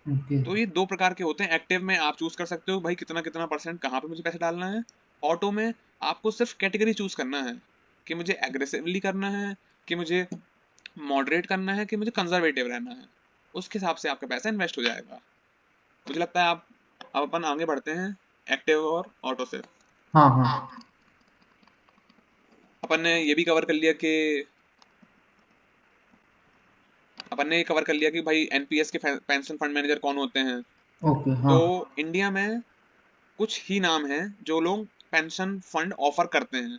ओके। तो ये दो प्रकार के होते हैं। एक्टिव में आप चूज कर सकते हो भाई कितना कितना परसेंट कहाँ पे मुझे पैसे डालना है। ऑटो में आपको सिर्फ कैटेगरी चूज करना है कि मुझे एग्रेसिवली करना है, कि मुझे मॉडरेट करना है, कि मुझे कंजर्वेटिव रहना है। उसके हिसाब से आपका पैसा इन्वेस्ट हो जाएगा। मुझे लगता है आप अब अपन आगे बढ़ते हैं एक्टिव और ऑटो से। हाँ हाँ। अपन ने ये भी कवर कर लिया कि अपन ने ये कवर कर लिया कि भाई एनपीएस के पेंशन फंड मैनेजर कौन होते हैं। ओके। हाँ। तो इंडिया में कुछ ही नाम हैं जो लोग पेंशन फंड ऑफर करते हैं।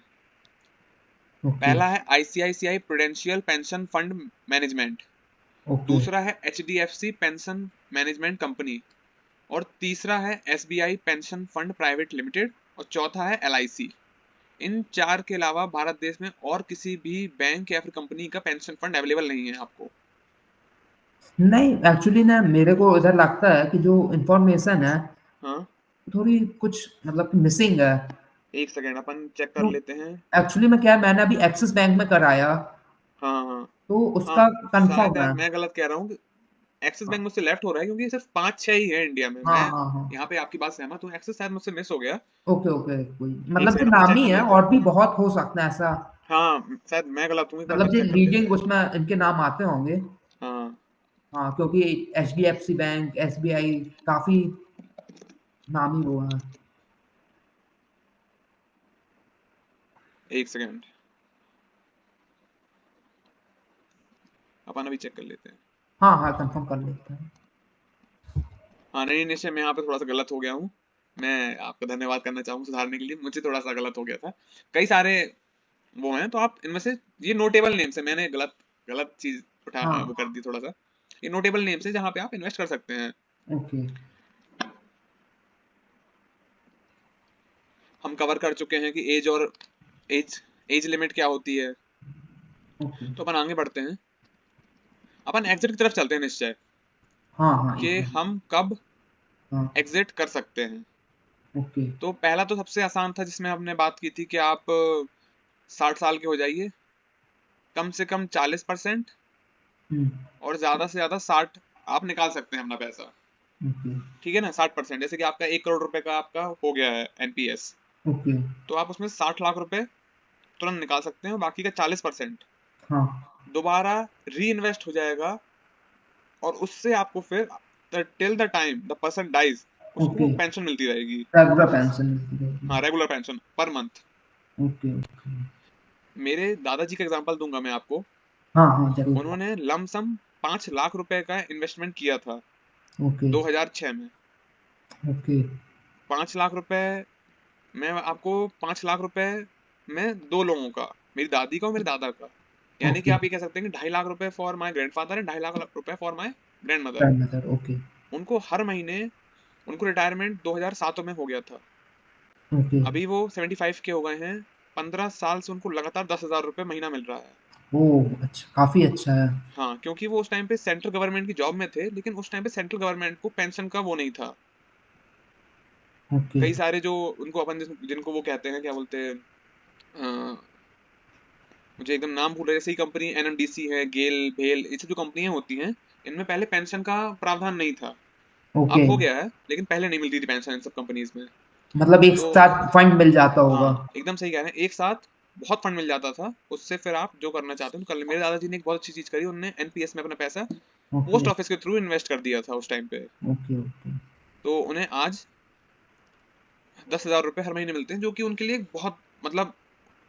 ओके। पहला है ICICI prudential pension fund management. Okay. दूसरा है एचडीएफसी पेंशन मैनेजमेंट कंपनी। और तीसरा है SBI pension fund private limited. और चौथा है एलआईसी। इन चार के अलावा भारत देश में और किसी भी बैंक या फिर कंपनी का पेंशन फंड अवेलेबल नहीं है आपको। नहीं, एक्चुअली ना मेरे को इधर लगता है कि जो इन्फॉर्मेशन है हाँ, थोड़ी कुछ मतलब मिसिंग है। एक सेकेंड अपन चेक कर तो लेते हैं। एक्चुअली में क्या है, मैंने अभी एक्सिस बैंक में कराया, हाँ हाँ तो हाँ, उसका शायद कंफर्म यार है। मैं गलत कह रहा हूँ। एक्सिस बैंक मुझसे लेफ्ट हो रहा है, क्योंकि सिर्फ 5-6 ही है इंडिया में। हाँ मैं हाँ हाँ। यहाँ पे आपकी बात सहमत हूँ, एक्सिस शायद मुझसे मिस हो गया। ओके ओके, कोई एक मतलब जो सेकंड अपन चेक नामी कर है, लेते हैं। और भी बहुत हो सकता है ऐसा। हाँ शायद मैं गलत हूँ, एक बार मतलब अपन जो चेक कर लेते लीडिंग हैं। उसमें इनके नाम आते होंगे। हाँ, हाँ, क्योंकि एचडीएफसी बैंक, एसबीआई काफी नामी वो है। एक सेकंड अपन अभी चेक कर लेते हैं। हाँ हाँ, कंफर्म कर लेते हैं। हाँ नहीं निश्चय, मैं यहाँ पे थोड़ा सा गलत हो गया हूँ। मैं आपका धन्यवाद करना चाहूँगा सुधारने के लिए, मुझे थोड़ा सा गलत हो गया था। कई सारे वो हैं, तो आप इनमें से ये नोटेबल नेम्स है। मैंने गलत गलत चीज वो हाँ। कर दी थोड़ा सा। ये नोटेबल नेम्स है जहाँ पे आप इन्वेस्ट कर सकते हैं। ओके। हम कवर कर चुके हैं कि एज और एज एज लिमिट क्या होती है। ओके। तो अपन आगे बढ़ते हैं। अपन एग्जिट की तरफ चलते हैं निश्चय, हाँ हाँ, कि एकदम। हम कब हाँ। एग्जिट कर सकते हैं। ओके। तो पहला तो सबसे आसान था, जिसमें हमने बात की थी कि आप 60 साल के हो जाइए, कम से कम 40%, हम्म। और ज्यादा से ज्यादा 60 आप निकाल सकते हैं अपना पैसा। ओके। ठीक है ना, 60%। जैसे कि आपका 1 करोड़ रुपए का आपका हो गया है एनपीएस, ओके। तो आप उसमें 60 लाख रुपए तुरंत निकाल सकते हैं, और बाकी का 40% हाँ। दोबारा री इन्वेस्ट हो जाएगा। और उससे आपको फिर till the time the person dies उसको ओके। पेंशन मिलती रहेगी। रेगुलर पेंशन मिलती हाँ, रहेगी। Regular pension per month. Okay okay. मेरे दादाजी का एग्जांपल दूंगा मैं आपको। हाँ हाँ, जरूर। उन्होंने लमसम 5 लाख रुपए का इन्वेस्टमेंट किया था ओके। 2006 में। ओके। 5 लाख रुपए मैं आपको 5 लाख रुपए में दो लोगों का, मेरी दादी का और मेरे दादा का, यानी कि ओके। आप ये कह सकते हैं कि 2.5 लाख रुपए for my grandfather and 2.5 lakh रुपए for my grand mother. Grandmother. Okay. उनको हर महीने, उनको रिटायरमेंट 2007 में हो गया था। ओके। अभी वो 75 के हो गए हैं। 15 साल से उनको लगातार 10,000 रुपये महीना मिल रहा है। ओह अच्छा, काफी अच्छा है। हाँ, क्योंकि वो उस टाइम पे सेंट्रल गवर्नमेंट की जॉब में थे, लेकिन उस टाइम पे सेंट्रल गवर्नमेंट को पेंशन का वो नहीं था। ओके। कई सारे जो उनको अपन जिनको वो कहते हैं क्या बोलते हैं, मुझे एकदम नाम भूल रहा है, जैसे ही कंपनी एनएमडीसी है, गेल भेल, ये सब जो कंपनियां होती हैं, इनमें पहले पेंशन का प्रावधान नहीं था, अब ओके, हो गया है, लेकिन पहले नहीं मिलती थी पेंशन इन सब कंपनीज में। मतलब एक तो साथ फंड मिल जाता होगा। हाँ, एकदम सही कह रहे हैं, एक साथ बहुत फंड मिल जाता था, उससे फिर आप जो करना चाहते हो कर ले। मेरे दादाजी ने एक बहुत अच्छी चीज करी, उन्होंने एनपीएस में अपना पैसा ओके पोस्ट ऑफिस के थ्रू इन्वेस्ट कर दिया था उस टाइम पे। Okay okay. तो उन्हें आज 10,000 रुपये हर महीने मिलते हैं, जो कि उनके लिए बहुत मतलब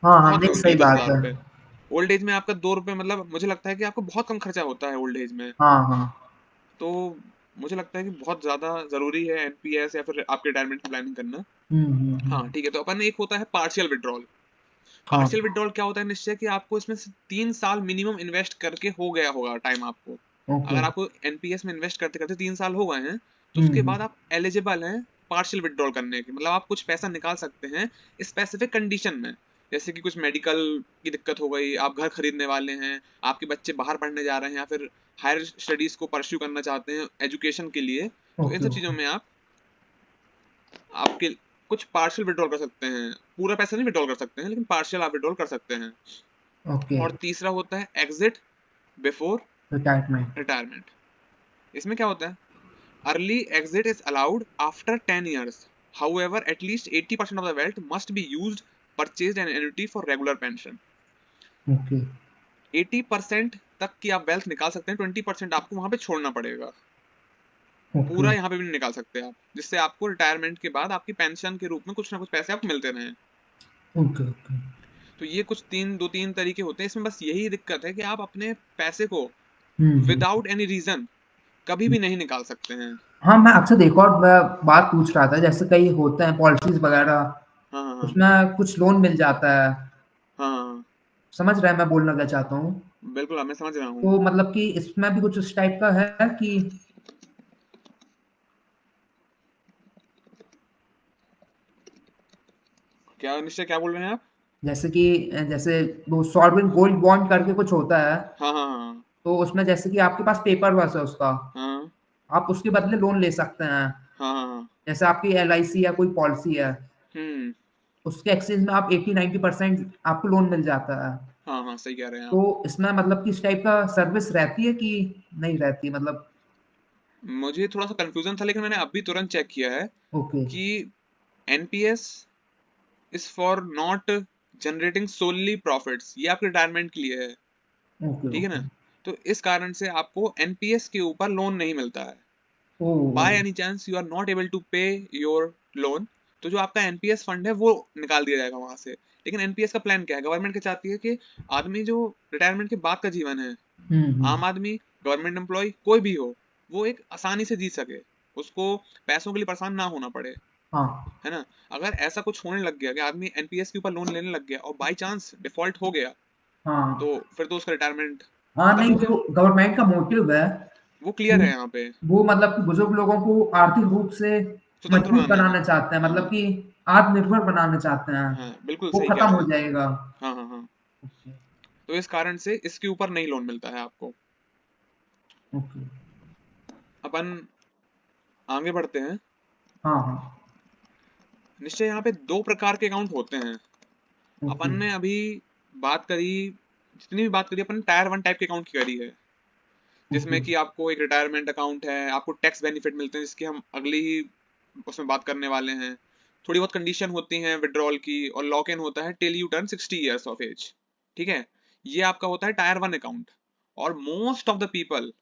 हाँ हाँ, बहुत है नहीं उनके सही लिए दस बात हजार है। रुपये ओल्ड एज में आपका 2 रुपये, मतलब मुझे लगता है कि आपको बहुत कम खर्चा होता है ओल्ड एज में। हाँ हाँ। तो मुझे लगता है कि बहुत ज्यादा जरूरी है एनपीएस या फिर आपके रिटायरमेंट की प्लानिंग करना। हाँ हम्म। ठीक है, तो अपन एक होता है पार्शियल विड्रॉल। हाँ। पार्शियल विड्रॉल क्या होता है, निश्चय कि आपको इसमें से 3 साल मिनिमम इन्वेस्ट करके हो गया होगा टाइम आपको। ओके। अगर आपको एनपीएस में इन्वेस्ट करते करते 3 साल हो गए हैं, तो उसके हम्म। बाद आप एलिजिबल हैं पार्शियल विड्रॉल करने के, मतलब आप कुछ पैसा निकाल सकते हैं स्पेसिफिक कंडीशन में। जैसे कि कुछ मेडिकल की दिक्कत हो गई, आप घर खरीदने वाले हैं, आपके बच्चे बाहर पढ़ने जा रहे हैं, या फिर हायर स्टडीज को परस्यू करना चाहते हैं एजुकेशन के लिए। तो इन ओके सब चीजों ओके में आप आपके कुछ पार्शियल विड्रॉल कर सकते हैं, पूरा पैसा नहीं विड्रॉल कर सकते हैं, लेकिन पार्शियल आप विड्रॉल कर सकते हैं। ओके। और तीसरा होता है एग्जिट बिफोर रिटायरमेंट। रिटायरमेंट। इसमें क्या होता है, early exit is allowed after 10 years, however at least 80% of the wealth must be used purchased an annuity for regular pension। Okay 80% तक की आप वेल्थ निकाल सकते हैं, 20% आपको वहां पे छोड़ना पड़ेगा। ओके पूरा यहाँ पे भी नहीं निकाल सकते आप, जिससे आपको रिटायरमेंट के बाद आपकी पेंशन के रूप में कुछ ना कुछ पैसे आपको मिलते रहे। Okay okay. तो ये कुछ दो तीन तरीके होते हैं, इसमें बस यही दिक्कत है कि आप अपने पैसे को हम्म। विदाउट एनी रीजन कभी भी नहीं निकाल सकते हैं। हाँ, मैं अक्सर देखा और मैं बात पूछ रहा था, जैसे कई होते हैं पॉलिसीज वगैरह, हाँ हाँ हाँ उसमें कुछ लोन मिल जाता है। हाँ हाँ, समझ रहे हैं मैं बोलना क्या चाहता हूँ? बिल्कुल मैं समझ रहा हूँ। तो मतलब कि इसमें भी कुछ उस टाइप का है कि क्या निश्चय, क्या बोल रहे हैं आप? जैसे कि जैसे वो सॉवरेन गोल्ड बॉन्ड करके कुछ होता है, हाँ हाँ हाँ तो उसमें जैसे कि आपके पास पेपर वर्क है उसका, हाँ आप उसके बदले लोन ले सकते हैं। हाँ हाँ हाँ, जैसे आपकी एलआईसी या कोई पॉलिसी है, हम्म, उसके एक्सचेंज में आप 80-90% आपको लोन मिल जाता है। हाँ हाँ सही कह रहे हैं तो आप। इसमें मतलब कि इस टाइप का सर्विस रहती है कि नहीं रहती, मतलब? मुझे थोड़ा सा कंफ्यूजन था, लेकिन मैंने अभी तुरंत चेक किया है ओके कि NPS is for not generating solely profits, ये आपके रिटायरमेंट के लिए है। ओके ठीक है ओके। ना? तो इस कारण से आपको एनपीएस के ऊपर लोन नहीं मिलता है। Oh oh, by any chance you are not able to pay your loan, तो जो आपका एनपीएस फंड है वो निकाल दिया जाएगा वहां से। लेकिन एनपीएस का प्लान क्या है, गवर्नमेंट क्या चाहती है कि आदमी जो रिटायरमेंट के बाद का जीवन है, आम हम्म। आदमी, गवर्नमेंट एम्प्लॉय, कोई भी हो, वो एक आसानी से जी सके, उसको पैसों के लिए परेशान ना होना पड़े। हाँ है ना? अगर ऐसा कुछ होने लग गया कि आदमी एनपीएस के ऊपर लोन लेने लग गया और बाई चांस डिफॉल्ट हो गया, हाँ तो फिर तो उसका रिटायरमेंट हाँ, खत्म नहीं हो गया। जो गवर्नमेंट का मोटिव है वो क्लियर है कि यहाँ पे, वो मतलब कि बुजुर्ग लोगों को आर्थिक रूप से स्वतंत्र मजबूत बनाना है। बनाना चाहते हैं, मतलब हाँ कि आत्मनिर्भर बनाना चाहते हैं। हाँ, बिल्कुल वो सही कह खत्म रहे हो हैं। जाएगा। हाँ हाँ हाँ, ओके तो इस कारण से इसके ऊपर नहीं लोन मिलता है आपको। ओके। अपन आगे बढ़ते हैं। हाँ हाँ। निश्चय यहाँ पे दो प्रकार के अकाउंट होते हैं। ओके अपन ने अभी बात करी, जितनी भी बात करी अपन टायर वन टाइप के अकाउंट की करी है, ओके जिसमें कि आपको एक रिटायरमेंट अकाउंट है, आपको टैक्स बेनिफिट मिलते हैं, जिसकी हम अगली ही उसमें बात करने वाले हैं। थोड़ी बहुत कंडीशन होती हैं विड्रॉल की, और लॉक इन होता है till you turn 60 years of age. ठीक है, ये आपका होता है टायर वन अकाउंट। और most of the people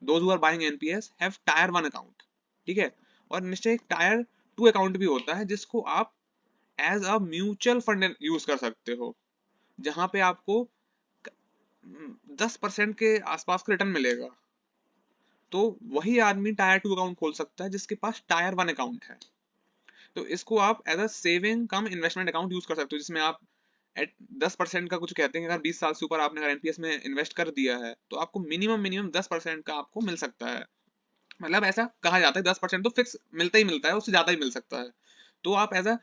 those who are buying NPS have tier one account. ठीक है, और निश्चय एक टायर टू अकाउंट भी होता है, जिसको आप as a mutual fund use कर सकते हो, जहां पे आपको 10% के आसपास का रिटर्न मिलेगा। तो वही आदमी टायर टू अकाउंट खोल सकता है जिसके पास टायर वन अकाउंट है। तो इसको आप as a saving cum investment account use कर सकते हो, जिसमें आप एट 10% का कुछ कहते हैं कि अगर 20 साल से ऊपर आपने अगर एनपीएस में इन्वेस्ट कर दिया है, तो आपको मिनिमम मिनिमम 10% का आपको मिल सकता है। मतलब ऐसा कहा जाता है 10% तो फिक्स मिलता ही मिलता है, उससे ज्यादा ही मिल सकता है। तो आप as a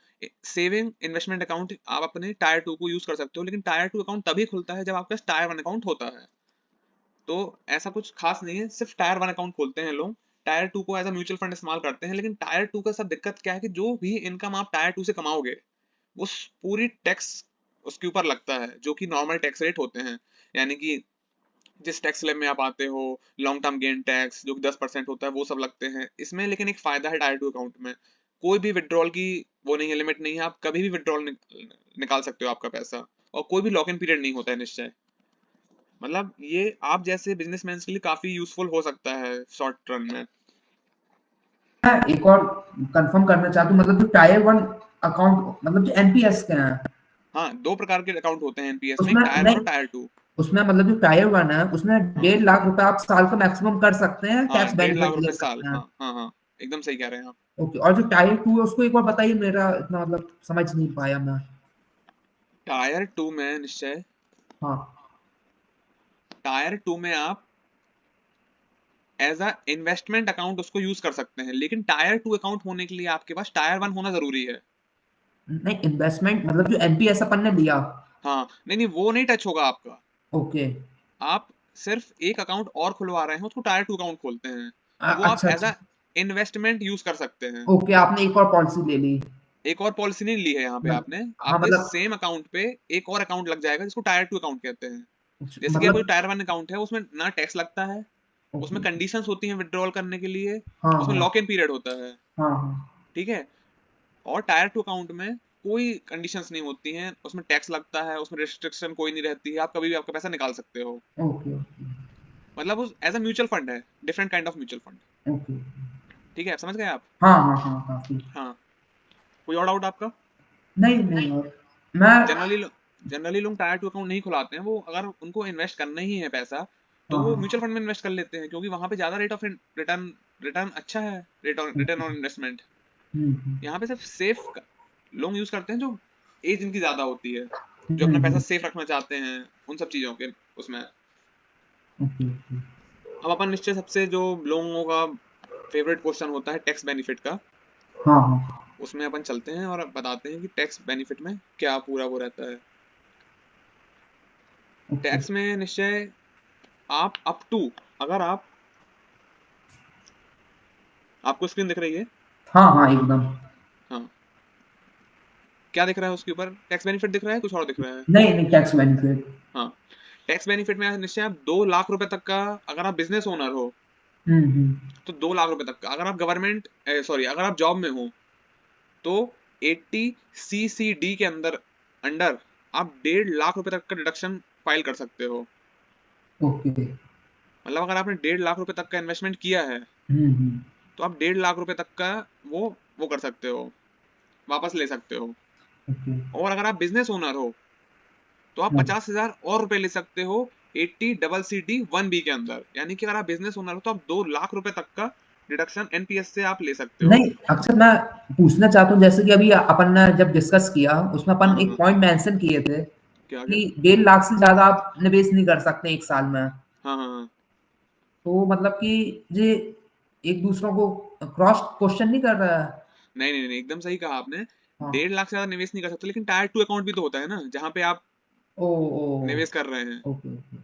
saving investment account आप अपने टायर टू को यूज कर सकते हो, लेकिन टायर टू अकाउंट तभी खुलता है जब आपके पास टायर वन अकाउंट होता है। तो ऐसा कुछ खास नहीं है, सिर्फ टायर वन अकाउंट खोलते हैं लोग, टायर टू को एज अ म्यूचुअल फंड इस्तेमाल करते हैं। लेकिन टायर टू का सब दिक्कत क्या है कि जो भी इनकम आप टायर टू से कमाओगे, उस पूरी टैक्स उसके ऊपर लगता है, जो कि नॉर्मल टैक्स रेट होते हैं। यानी कि जिस टैक्स स्लैब में आप आते हो, लॉन्ग टर्म गेन टैक्स जो कि 10% होता है, वो सब लगते हैं इसमें। लेकिन एक फायदा है टायर 2 अकाउंट में, कोई भी विड्रॉल की वो नहीं है, लिमिट नहीं है, आप कभी भी विड्रॉल निकाल सकते हो आपका पैसा, और कोई भी लॉक इन पीरियड नहीं होता है निश्चय। मतलब ये आप जैसे बिजनेसमैन के लिए काफी यूजफुल हो सकता है शॉर्ट रन में। मैं एक और कंफर्म करना चाहता हूँ, मतलब जो टायर वन अकाउंट, मतलब जो एनपीएस के हैं, हाँ, दो प्रकार के अकाउंट होते हैं एनपीएस में, एक उसमें टायर 1 नहीं, और टायर 2। उसमें मतलब जो टायर वन है उसमें हाँ 1.5 लाख रुपए आप साल का मैक्सिमम कर सकते हैं, हाँ, टैक्स 1.5 लाख बेनिफिट ले रुपए साल, सकते हैं। हाँ हाँ हाँ, एकदम सही कह रहे हैं आप। ओके, और जो टायर टू है उसको एक बार बताइए, मेरा इतना मतलब समझ नहीं पाया मैं। टायर 2 में निश्चय, हाँ टायर 2 में आप एज अ इन्वेस्टमेंट अकाउंट उसको यूज कर सकते हैं, लेकिन टायर 2 अकाउंट होने के लिए आपके पास टायर 1 होना जरूरी है। नहीं, इन्वेस्टमेंट मतलब जो एनपीएस अपन ने लिया। हाँ, नहीं नहीं, वो नहीं टच होगा आपका। ओके। आप सिर्फ एक अकाउंट और खुलवा रहे हैं, उसको टायर 2 अकाउंट खोलते हैं, वो आप अच्छा एज अच्छा। अ इन्वेस्टमेंट यूज कर सकते हैं। ओके, आपने एक और पॉलिसी ले ली। एक और पॉलिसी नहीं ली है यहाँ पे आपने, हाँ आपके मतलब, सेम अकाउंट पे एक और अकाउंट लग जाएगा जिसको टायर 2 अकाउंट कहते हैं। जैसे कि आपको मतलब टायर 1 अकाउंट है, उसमें ना टैक्स लगता है, ओके। उसमें कंडीशंस होती हैं विड्रॉल करने के लिए, हाँ उसमें हाँ लॉक इन पीरियड होता है, हाँ हाँ। ठीक है। और टायर 2 अकाउंट में कोई कंडीशंस नहीं होती हैं, उसमें टैक्स लगता है, उसमें रिस्ट्रिक्शन कोई नहीं रहती है, आप कभी भी आपका पैसा निकाल सकते हो। ओके ओके मतलब उस एज अ म्यूचुअल फंड है, different kind of mutual fund. Okay. ठीक है, आप समझ गए आप। हाँ हाँ हाँ, काफी। हाँ, कोई और डाउट आपका। नहीं नहीं, और मैं, जनरली जनरली लोग टायर 2 अकाउंट नहीं खुलाते हैं, वो अगर उनको इन्वेस्ट करना ही है पैसा, तो हाँ वो हाँ। म्यूचुअल फंड में इन्वेस्ट कर लेते हैं, क्योंकि वहां पे ज्यादा रेट ऑफ रिटर्न रिटर्न अच्छा है, return okay. On investment. Hmm. यहाँ पे सिर्फ सेफ लोग यूज करते हैं, जो एज इनकी ज्यादा होती है, जो अपना पैसा हम्म। सेफ रखना चाहते हैं, उन सब चीजों के उसमें। Okay okay. अब अपन निश्चय सबसे जो लोगों का फेवरेट क्वेश्चन होता है टैक्स बेनिफिट का, हाँ हाँ। उसमें अपन चलते हैं और बताते हैं कि टैक्स बेनिफिट में क्या पूरा वो रहता है। ओके। टैक्स में निश्चय आप अप टू, अगर आप, आपको स्क्रीन दिख रही है। हाँ हाँ एकदम। हाँ, क्या दिख रहा है उसके ऊपर, टैक्स बेनिफिट दिख रहा है, कुछ और दिख रहा है। नहीं नहीं, टैक्स बेनिफिट। हाँ, टैक्स बेनिफिट में निश्चय आप 2 लाख रुपए तक का, अगर आप बिजनेस ओनर हो हम्म। तो 2 लाख रुपए तक का, अगर आप गवर्नमेंट सॉरी अगर आप जॉब में हो तो 80 CCD के अंदर अंडर आप 1.5 लाख रुपए तक का डिडक्शन फाइल कर सकते हो। ओके। मतलब अगर आपने 1.5 लाख रुपए तक का इन्वेस्टमेंट किया है, हम्म। तो आप 1.5 लाख रुपए तक का वो वो कर सकते हो, वापस ले सकते हो। ओके। और अगर आप बिजनेस ओनर हो तो आप हाँ। 50,000 और रुपए ले सकते हो 80 CCD 1B के अंदर। यानी कि अगर आप बिजनेस ओनर हो तो आप 2 लाख रुपए तक का डिडक्शन एनपीएस से आप ले सकते हो। नहीं, अक्सर मैं पूछना चाहता हूँ, जैसे कि अभी अपन ने जब डिस्कस किया उसमें हाँ अपन हाँ एक हाँ, पॉइंट मेंशन किए थे क्या क्या। कि 1.5 लाख से ज्यादा आप निवेश नहीं कर सकते एक साल में। हाँ हाँ हाँ, तो मतलब कि ये एक दूसरों को क्रॉस क्वेश्चन नहीं कर रहा है। नहीं नहीं नहीं, एकदम सही कहा आपने। हाँ। 1.5 लाख से ज्यादा निवेश नहीं कर सकते, लेकिन टायर 2 अकाउंट भी तो होता है ना, जहाँ पे आप ओ ओ। निवेश कर रहे हैं। Okay okay.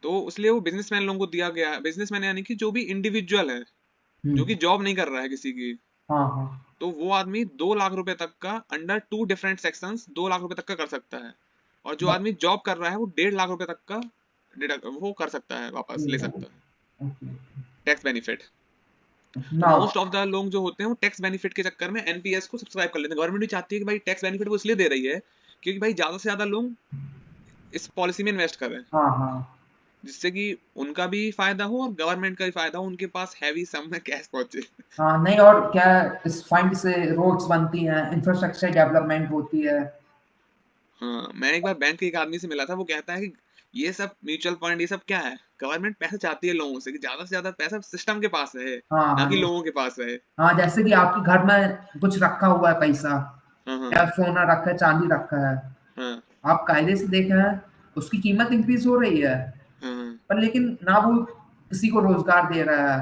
तो इसलिए वो बिजनेसमैन लोगों को दिया गया है, बिजनेसमैन यानी कि जो भी इंडिविजुअल है, जो कि हम्म। जॉब नहीं कर रहा है किसी की, हाँ हाँ। तो वो आदमी 2 लाख रुपए तक का अंडर 2 डिफरेंट सेक्शंस 2 लाख रुपए तक का कर सकता है। और जो आदमी जॉब कर रहा है वो 1.5 लाख रुपए तक का वो कर सकता है, वापस ले सकता है, ओके। Tax benefit. तो नाउ। मोस्ट ऑफ द लोग जो होते हैं वो टैक्स बेनिफिट के चक्कर में एनपीएस को सब्सक्राइब कर लेते हैं। गवर्नमेंट भी चाहती है कि भाई टैक्स बेनिफिट वो इसलिए दे रही है क्योंकि भाई ज्यादा से ज्यादा लोग इस पॉलिसी में इन्वेस्ट करें, हाँ हाँ जिससे कि उनका भी फायदा हो और गवर्नमेंट का भी फायदा हो, उनके पास हैवी सम में कैश पहुंचे। हाँ। नहीं, और क्या, इस फंड से रोड्स बनती हैं, इंफ्रास्ट्रक्चर डेवलपमेंट होती है। हाँ, मैं एक बार बैंक के एक आदमी से मिला था, वो कहता है कि ये सब म्यूचुअल फंड ये सब क्या है, गवर्नमेंट पैसा चाहती है लोगों से कि ज्यादा से ज्यादा पैसा सिस्टम के पास रहे, हाँ ना हाँ कि लोगों के पास रहे। हाँ, जैसे कि आपके घर में कुछ रखा हुआ है पैसा, हाँ हाँ या सोना रखा है, चांदी रखा है, हाँ आप कायदे से देख रहे हैं, उसकी कीमत इंक्रीज हो रही है, हाँ पर लेकिन ना वो किसी को रोजगार दे रहा है,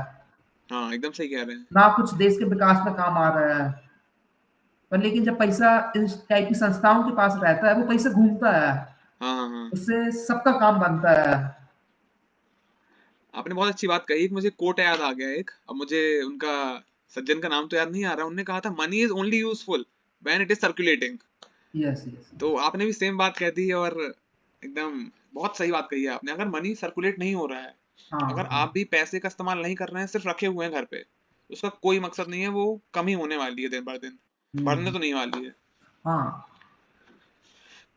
हाँ, एकदम सही कह रहे हैं। ना कुछ देश के विकास में काम आ रहा है। पर लेकिन जब पैसा इस टाइप की संस्थाओं के पास रहता है, वो पैसा घूमता है, हाँ हाँ हाँ, उससे सबका काम बनता है। आपने बहुत अच्छी बात कही। एक मुझे कोट याद आ गया एक, अब मुझे उनका सज्जन का नाम तो याद नहीं आ रहा। उन्होंने कहा था money is only useful when it is circulating. Yes yes. तो आपने भी सेम बात कह दी। और एकदम बहुत सही बात कही है आपने। अगर मनी सर्कुलेट नहीं हो रहा है, हाँ अगर हाँ। आप भी पैसे का इस्तेमाल नहीं कर रहे हैं, सिर्फ रखे हुए हैं घर पे, उसका कोई मकसद नहीं है, वो कमी होने वाली है दिन भर दिन, बढ़ने हम्म, तो नहीं वाली है। हाँ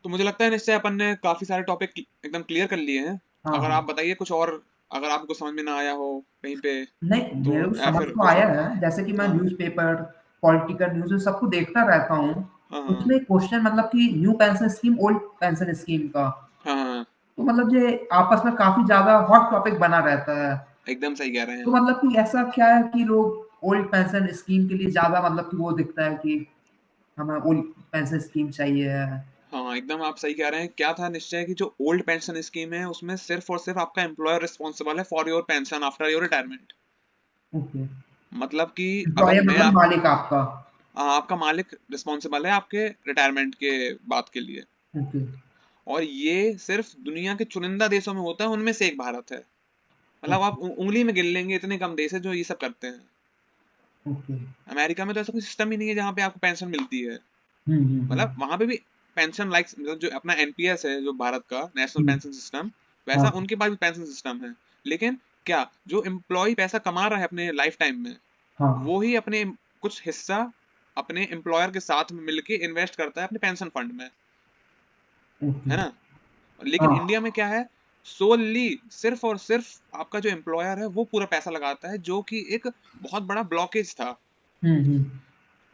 तो मुझे लगता है निश्चय अपन ने काफी सारे टॉपिक एकदम क्लियर कर लिए हैं। हाँ अगर हाँ। आप बताइए कुछ और, अगर आपको समझ में ना आया हो कहीं पे, नहीं, तो मेरे को या समझ फिर तो कुछ। आया है, जैसे कि मैं हाँ न्यूज़पेपर, पॉलिटिकल न्यूज़ सबको देखता रहता हूँ। हाँ हाँ उसमें क्वेश्चन मतलब कि new pension scheme, old pension scheme का, हाँ हाँ, तो मतलब ये आपस में काफी ज्यादा हॉट टॉपिक बना रहता है। एकदम सही कह रहे हैं तो आप। मतलब कि ऐसा क्या है कि लोग ओल्ड पेंशन स्कीम के लिए ज्यादा मतलब कि वो दिखता है कि हमें ओल्ड पेंशन स्कीम चाहिए है। हाँ एकदम आप सही कह रहे हैं। क्या था निश्चय कि जो ओल्ड पेंशन स्कीम है उसमें सिर्फ और सिर्फ आपका एम्प्लॉयर रिस्पॉन्सिबल है for your pension after your retirement. Okay. मतलब कि अगर एम्प्लॉयर मैं मतलब आप, मालिक आपका। आपका मालिक रिस्पॉन्सिबल है आपके रिटायरमेंट के बात के लिए। ओके। और ये सिर्फ दुनिया के चुनिंदा देशों में होता है, उनमें से एक भारत है। मतलब ओके। आप उंगली में गिन लेंगे, इतने कम देश है जो ये सब करते हैं। ओके। अमेरिका में तो ऐसा कोई सिस्टम ही नहीं है जहाँ पे आपको पेंशन मिलती है। मतलब हम्म। वहां पे भी पेंशन लाइक जो अपना एनपीएस है जो भारत का नेशनल हम्म, पेंशन सिस्टम, वैसा हाँ उनके पास भी पेंशन सिस्टम है। लेकिन क्या, जो एम्प्लॉय पैसा कमा रहा है अपने लाइफ टाइम में, हाँ। वो ही अपने कुछ हिस्सा अपने एम्प्लॉयर के साथ मिलके इन्वेस्ट करता है अपने पेंशन फंड में, ओके। है ना। लेकिन हाँ। इंडिया में क्या है, सोली सिर्फ और सिर्फ आपका जो एम्प्लॉयर है वो पूरा पैसा लगाता है, जो कि एक बहुत बड़ा ब्लॉकेज था। हम्म।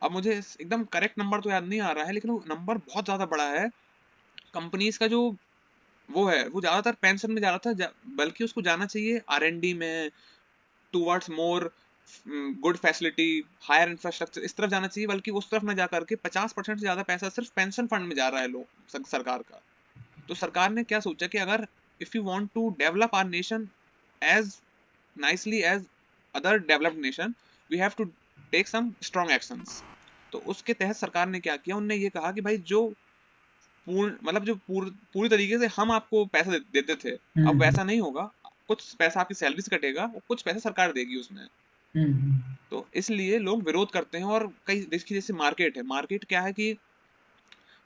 अब मुझे एकदम करेक्ट नंबर तो याद नहीं आ रहा है, लेकिन वो नंबर बहुत ज्यादा बड़ा है। कंपनीज का जो वो है वो ज्यादातर पेंशन में जा रहा था, बल्कि उसको जाना चाहिए आरएनडी में, towards more good facility, higher infrastructure, इस तरफ जाना चाहिए। बल्कि उस तरफ में जा करके 50% से ज्यादा पैसा सिर्फ पेंशन फंड में जा रहा है लोग, सरकार का। तो सरकार ने क्या सोचा कि अगर if you want to develop our nation as nicely as other developed nation, we have to take some strong actions. तो उसके तहत सरकार ने क्या किया, उन्होंने ये कहा कि भाई जो पूर्ण मतलब जो पूरी तरीके से हम आपको पैसा देते थे, अब हम्म। वैसा नहीं होगा। कुछ पैसा आपकी सैलरी से कटेगा और कुछ पैसा सरकार देगी उसमें। हम्म। तो इसलिए लोग विरोध करते हैं। और कई देखिए जैसे मार्केट है, मार्केट क्या है कि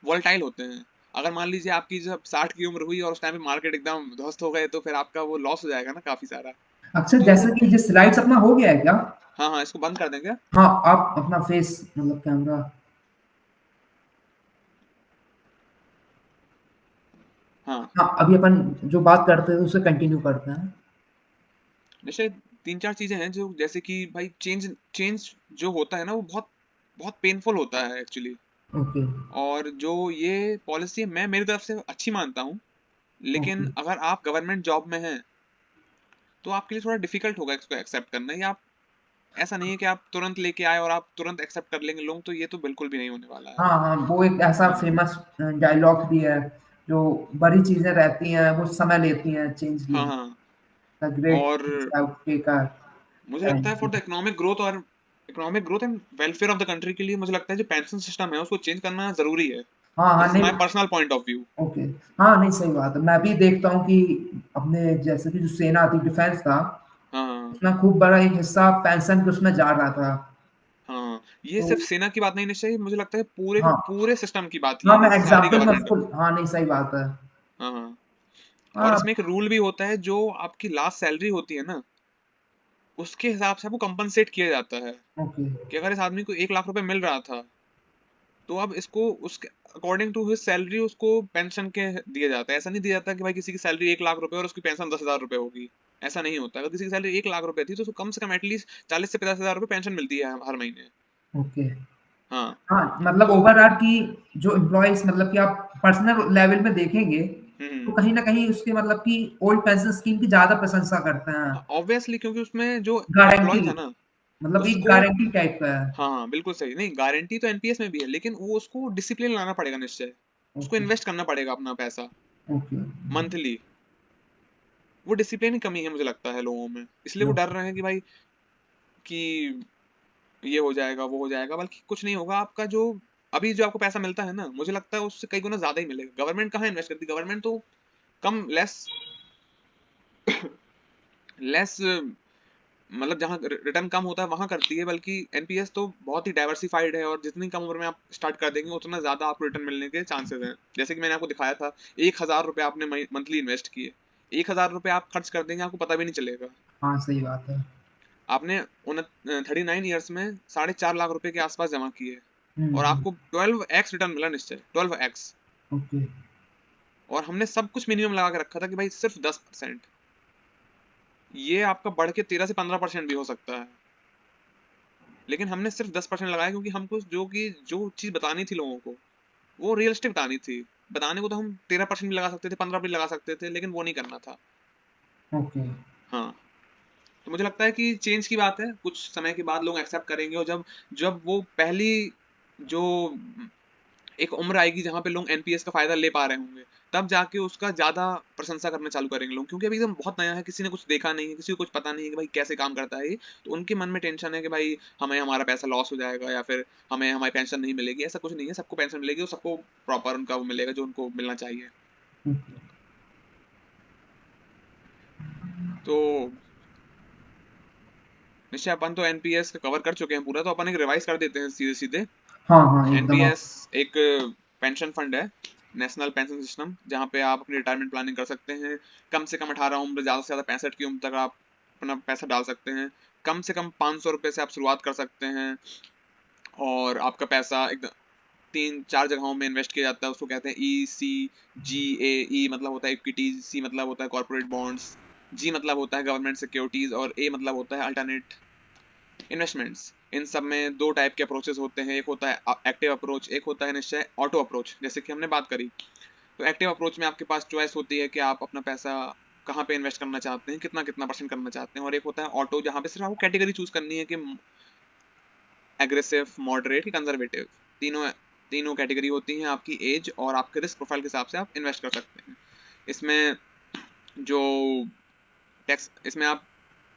वोलेटाइल होते हैं। अगर मान लीजिए आपकी जब 60 की उम्र हुई और उस टाइम पे मार्केट एकदम ध्वस्त हो गए, तो फिर आपका वो लॉस हो जाएगा ना काफी सारा। अच्छा, तो जैसे कि ये स्लाइड्स अपना हो गया है क्या? हाँ हाँ, इसको बंद कर दें क्या? हाँ, आप अपना फेस मतलब कैमरा। हाँ हाँ, अभी अपन जो बात करते थे उसे कंटिन्यू करते हैं। जैसे तीन चार चीजें हैं जो, जैसे कि भाई चेंज चेंज जो होता है ना वो बहुत बहुत पेनफुल होता है एक्चुअली। ओके। और जो ये पॉलिसी है मैं मेरी तरफ से अच्छी मानता हूँ। लेकिन ओके। अगर आप गवर्नमेंट जॉब में हैं तो आपके लिए थोड़ा डिफिकल्ट होगा इसको एक्सेप्ट करना। या आप, ऐसा नहीं है कि आप तुरंत लेके आए और आप तुरंत एक्सेप्ट कर लेंगे लोग, तो ये तो बिल्कुल भी नहीं होने वाला है। हाँ हाँ, वो एक ऐसा हाँ फेमस डायलॉग भी है, जो बड़ी चीजें रहती हैं वो समय लेती हैं चेंज हाँ लेने। हाँ। द ग्रेट और टेक अ मुझे लगता है for the time. Economic growth और economic growth and welfare of the country के लिए, मुझे लगता है जो पेंशन सिस्टम है उसको चेंज करना जरूरी है। हाँ हाँ, दिस इज नहीं। My personal point of view. Okay. हाँ, नहीं, सही बात है। मैं भी देखता हूँ कि अपने जैसे कि जो सेना थी, डिफेंस था, हाँ उसमें खूब बड़ा एक हिस्सा पेंशन के उसमें जा रहा था। हाँ, ये तो सिर्फ सेना की बात नहीं निश्चय, मुझे लगता है पूरे के हाँ पूरे सिस्टम की बात हाँ, ये मैं है, सारी एग्जांपल में गवर्नमेंट। उसको, हाँ, नहीं, सही बात है। हाँ हाँ। और हाँ। इसमें एक रूल भी होता है, जो आपकी लास्ट सैलरी होती है ना, उसके हिसाब से आपको कंपनसेट किया जाता है। ओके। कि अगर इस आदमी को 1 लाख रुपए मिल रहा था, तो अब इसको उसके अकॉर्डिंग टू हिज सैलरी उसको पेंशन के दिया जाता है। ऐसा नहीं दिया जाता कि भाई किसी की सैलरी 1 लाख रुपए और उसकी पेंशन 10,000 रुपए होगी। ऐसा नहीं होता। अगर किसी की सैलरी 1 लाख रुपए थी तो उसको कम से कम एटलीस्ट 40 से 50 हजार रुपए पेंशन मिलती है हर महीने। ओके। हाँ। हाँ, मतलब तो ओवरऑल की जो एम्प्लॉइज मतलब कि आप पर्सनल लेवल में देखेंगे, तो हम्म, कहीं ना कहीं उसके मतलब कि ओल्ड पेंशन स्कीम की ज्यादा प्रशंसा करते हैं। ऑब्वियसली क्योंकि उसमें जो गारंटी, एम्प्लॉय था ना, मतलब एक उसको, गारंटी टाइप का है। हाँ हाँ बिल्कुल सही। नहीं, गारंटी तो एनपीएस में भी है, लेकिन वो उसको डिसिप्लिन लाना पड़ेगा निश्चय। उसको ओके। इन्वेस्ट करना पड़ेगा अपना पैसा ओके। मंथली। वो डिसिप्लिन की कमी है मुझे लगता है लोगों में, इसलिए वो डर रहे हैं कि भाई कि ये हो जाएगा वो हो जाएगा। बल्कि कुछ नहीं होगा। आपका जो अभी जो आपको पैसा मिलता है ना, मुझे लगता है उससे कई गुना ज्यादा ही मिलेगा। गवर्नमेंट कहाँ इन्वेस्ट करती है? गवर्नमेंट तो कम लेस लेस मतलब जहाँ रिटर्न कम होता है वहां करती है, बल्कि एनपीएस तो बहुत ही डाइवर्सिफाइड है, और जितनी कम उम्र में आप स्टार्ट कर देंगे उतना ज्यादा आपको रिटर्न मिलने के चांसेस हैं। जैसे कि मैंने आपको दिखाया था, 1,000 रुपये आपने मंथली इन्वेस्ट किए, 1,000 रुपये आप खर्च कर देंगे, आपको पता भी नहीं चलेगा। हाँ सही बात है। आपने 39 ईयर्स में 4.5 लाख रुपए के आसपास जमा किए, और हम्म। आपको 12x रिटर्न मिला निश्चय, 12x। ओके। और हमने सब कुछ मिनिमम लगा के रखा था कि भाई सिर्फ 10%, ये आपका बढ़ के 13 से 15% भी हो सकता है, लेकिन हमने सिर्फ 10% लगाया, क्योंकि हमको जो चीज बतानी थी लोगों को वो रियलिस्टिक बतानी थी। बताने को तो हम 13% भी लगा सकते थे, 15 भी लगा सकते थे, लेकिन वो नहीं करना था। ओके। हाँ, तो मुझे लगता है कि चेंज की बात है, कुछ समय के बाद लोग एक्सेप्ट करेंगे, और जब जब वो पहली जो एक उम्र आएगी जहाँ पे लोग एनपीएस का फायदा ले पा रहे होंगे, तब जाके उसका ज्यादा प्रशंसा करना चालू करेंगे लोग, क्योंकि अभी एकदम बहुत नया है, किसी ने कुछ देखा नहीं है, किसी को कुछ पता नहीं है कि भाई कैसे काम करता है ये। तो उनके मन में टेंशन है कि भाई हमें हमारा पैसा लॉस हो जाएगा, या फिर हमें हमारी पेंशन नहीं मिलेगी। ऐसा कुछ नहीं है, सबको पेंशन मिलेगी, और सबको प्रॉपर उनका वो मिलेगा जो उनको मिलना चाहिए। ओके। तो निश्चय अपन तो एनपीएस का कवर कर चुके हैं पूरा, तो अपन एक रिवाइज कर देते हैं सीधे सीधे। हाँ हाँ एकदम आप। एनपीएस एक पेंशन फंड है, नेशनल पेंशन सिस्टम, जहाँ पे आप अपनी रिटायरमेंट प्लानिंग कर सकते हैं। कम से कम 18 उम्र, ज्यादा से ज्यादा 65 की उम्र तक आप अपना पैसा डाल सकते हैं। कम से कम 500 रुपए से आप शुरुआत कर सकते हैं, और आपका पैसा एकदम 3-4 जगहों में इन्वेस्ट किया जाता है। उसको कहते हैं ECGA। ई मतलब होता है इक्विटी, सी मतलब होता है कॉर्पोरेट बॉन्ड्स, जी मतलब होता है गवर्नमेंट सिक्योरिटीज, और ए मतलब होता है अल्टरनेट इन्वेस्टमेंट्स। इन सब में दो टाइप के अप्रोचेस होते हैं, एक होता है एक्टिव अप्रोच, एक होता है निश्चय ऑटो अप्रोच, जैसे कि हमने बात करी। तो एक्टिव अप्रोच में आपके पास चॉइस होती है कि आप अपना पैसा कहाँ पे इन्वेस्ट करना चाहते हैं, कितना कितना परसेंट करना चाहते हैं। और एक होता है ऑटो, जहाँ पे सिर्फ आपको कैटेगरी चूज करनी है कि एग्रेसिव, मॉडरेट, कंजर्वेटिव। तीनों तीनों कैटेगरी होती हैं, आपकी एज और आपके रिस्क प्रोफाइल के हिसाब से आप इन्वेस्ट कर सकते हैं। इसमें जो इसमें आप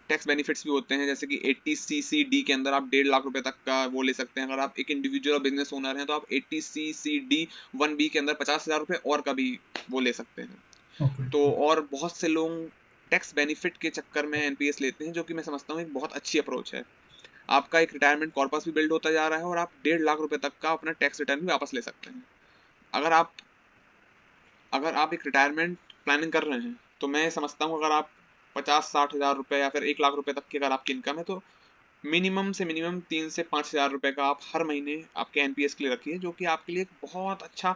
टैक्स बेनिफिट्स भी होते हैं, जैसे कि 80CCD के अंदर आप 1.5 लाख रुपए तक का वो ले सकते हैं। अगर आप एक इंडिविजुअल बिजनेस ओनर हैं तो आप 80CCD 1B के अंदर 50,000 रुपए और का भी वो ले सकते हैं। ओके। तो और बहुत से लोग टैक्स बेनिफिट के चक्कर में एनपीएस लेते हैं, जो कि मैं समझता हूँ एक बहुत अच्छी अप्रोच है। आपका एक रिटायरमेंट कॉर्पस भी बिल्ड होता जा रहा है, और आप 1.5 लाख रुपए तक का अपना टैक्स रिटर्न भी वापस ले सकते हैं। अगर आप अगर आप एक रिटायरमेंट प्लानिंग कर रहे हैं, तो मैं समझता हूँ अगर आप 50-60 हज़ार रुपए या फिर 1 लाख रुपए तक की अगर आपकी इनकम है, तो मिनिमम से मिनिमम 3 से 5 हज़ार रुपए का आप हर महीने आपके एनपीएस के लिए रखिए, जो कि आपके लिए एक बहुत अच्छा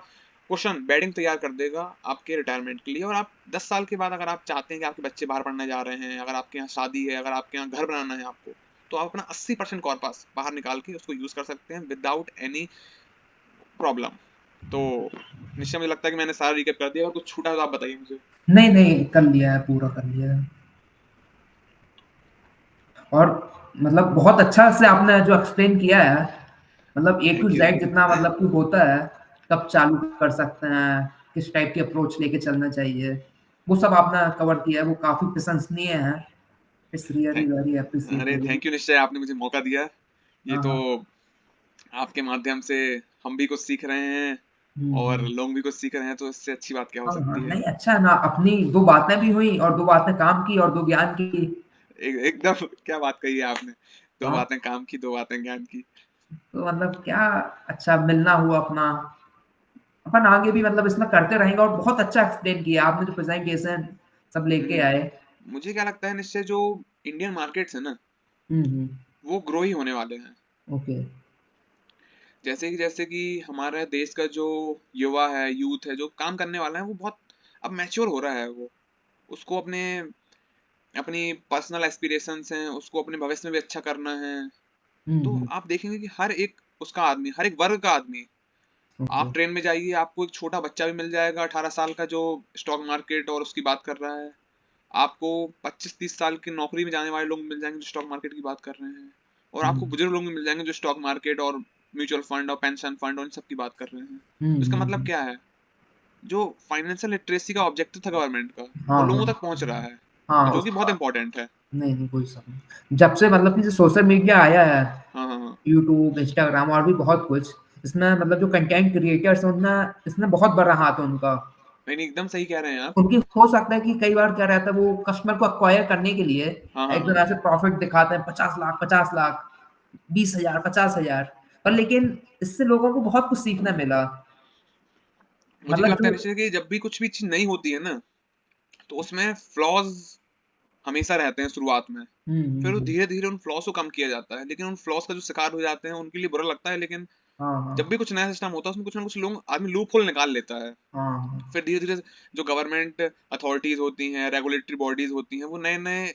क्वेश्चन बेडिंग तैयार कर देगा आपके रिटायरमेंट के लिए। और आप 10 साल के बाद अगर आप चाहते हैं कि आपके बच्चे बाहर पढ़ने जा रहे हैं, अगर आपके यहाँ शादी है, अगर आपके यहाँ घर बनाना है आपको, तो आप अपना 80% कॉर्पस बाहर निकाल के उसको यूज कर सकते हैं विदाउट एनी प्रॉब्लम। तो निश्चय मुझे लगता है कि मैंने सारा रिकैप कर दिया, और कुछ छूटा तो आप बताइए मुझे। नहीं नहीं कर लिया है, पूरा कर लिया है। और मतलब बहुत अच्छा से आपने जो एक्सप्लेन किया है, मतलब ए टू थैंक यू। जेड जितना मतलब कि होता है, कब चालू कर सकते हैं, किस टाइप की अप्रोच लेके चलना चाहिए, वो सब आपने कवर किया है, वो काफी प्रशंसनीय है। इट्स रियली वेरी अरे अप्रिशिएटेबल। थैंक यू निश्चय, आपने मुझे मौका दिया। ये हाँ तो हाँ। आपके माध्यम से हम भी कुछ सीख रहे हैं, और हम्म। लोग भी कुछ सीख रहे हैं, तो इससे अच्छी बात क्या हो हाँ हाँ सकती है। नहीं अच्छा है ना, अपनी दो बातें भी हुई और दो बातें काम की और दो ज्ञान की। एकदम क्या बात कही है आपने, दो हाँ बातें काम की, दो बातें ज्ञान की। तो मतलब क्या अच्छा मिलना हुआ अपना। अपन आगे भी मतलब इसमें करते रहेंगे, और बहुत अच्छा एक्सप्लेन किया आपने जो प्रेजेंटेशन सब लेके आए। मुझे क्या लगता है निश्चय, जो इंडियन मार्केट्स है ना, हम्म। वो ग्रो ही होने वाले हैं। ओके। जैसे कि हमारे देश का जो युवा है, यूथ है, जो काम करने वाला है, वो बहुत अब मैच्योर हो रहा है। वो उसको अपनी पर्सनल एस्पिरेशंस हैं, उसको अपने भविष्य में भी अच्छा करना है। तो हम्म। आप देखेंगे कि हर एक उसका आदमी, हर एक वर्ग का आदमी, ओके। आप ट्रेन में जाइए, आपको एक छोटा बच्चा भी मिल जाएगा 18 साल का, जो स्टॉक मार्केट और उसकी बात कर रहा है। आपको 25-30 साल की नौकरी में जाने वाले लोग मिल जाएंगे जो स्टॉक मार्केट की बात कर रहे हैं। और आपको हम्म। बुजुर्ग लोग भी मिल जाएंगे जो स्टॉक मार्केट और म्यूचुअल फंड और पेंशन फंड और इन सब की बात कर रहे हैं। तो इसका मतलब हम्म। क्या है, जो फाइनेंशियल लिटरेसी का ऑब्जेक्टिव था गवर्नमेंट का, वो हाँ लोगों हाँ। तक पहुंच रहा है, हाँ जो कि बहुत उसका। इंपॉर्टेंट है। नहीं नहीं कोई सब नहीं, जब से मतलब कि जो सोशल मीडिया आया है, हाँ हाँ हाँ। यूट्यूब इंस्टाग्राम और भी बहुत कुछ, इसमें मतलब जो कंटेंट क्रिएटर्स हैं उनमें इसमें बहुत बड़ा हाथ है उनका। नहीं नहीं, एकदम सही कह रहे हैं आप। उनकी हो सकता है कि कई बार क्या रहता है, वो कस्टमर को एक्वायर करने के लिए हाँ हाँ एकदम हाँ। ऐसे प्रॉफिट दिखाते हैं, 50 लाख 50 लाख, 20 हजार 50 हजार, पर लेकिन इससे लोगों को बहुत कुछ सीखना मिला। मुझे क्या मतलब लगता है जो निश्चय कि जब भी कुछ भी चीज नई होती है ना, तो उसमें फ्लॉज हमेशा रहते हैं शुरुआत में। फिर वो हम्म। धीरे धीरे उन फ्लॉज को कम किया जाता है, लेकिन उन फ्लॉज का जो शिकार हो जाते हैं उनके लिए बुरा लगता है। लेकिन हाँ हाँ जब भी कुछ नया सिस्टम होता है उसमें कुछ ना कुछ लोग आदमी लूप होल निकाल लेता है। हाँ। फिर धीरे धीरे जो गवर्नमेंट अथॉरिटीज होती हैं, रेगुलेटरी बॉडीज होती हैं, वो नए नए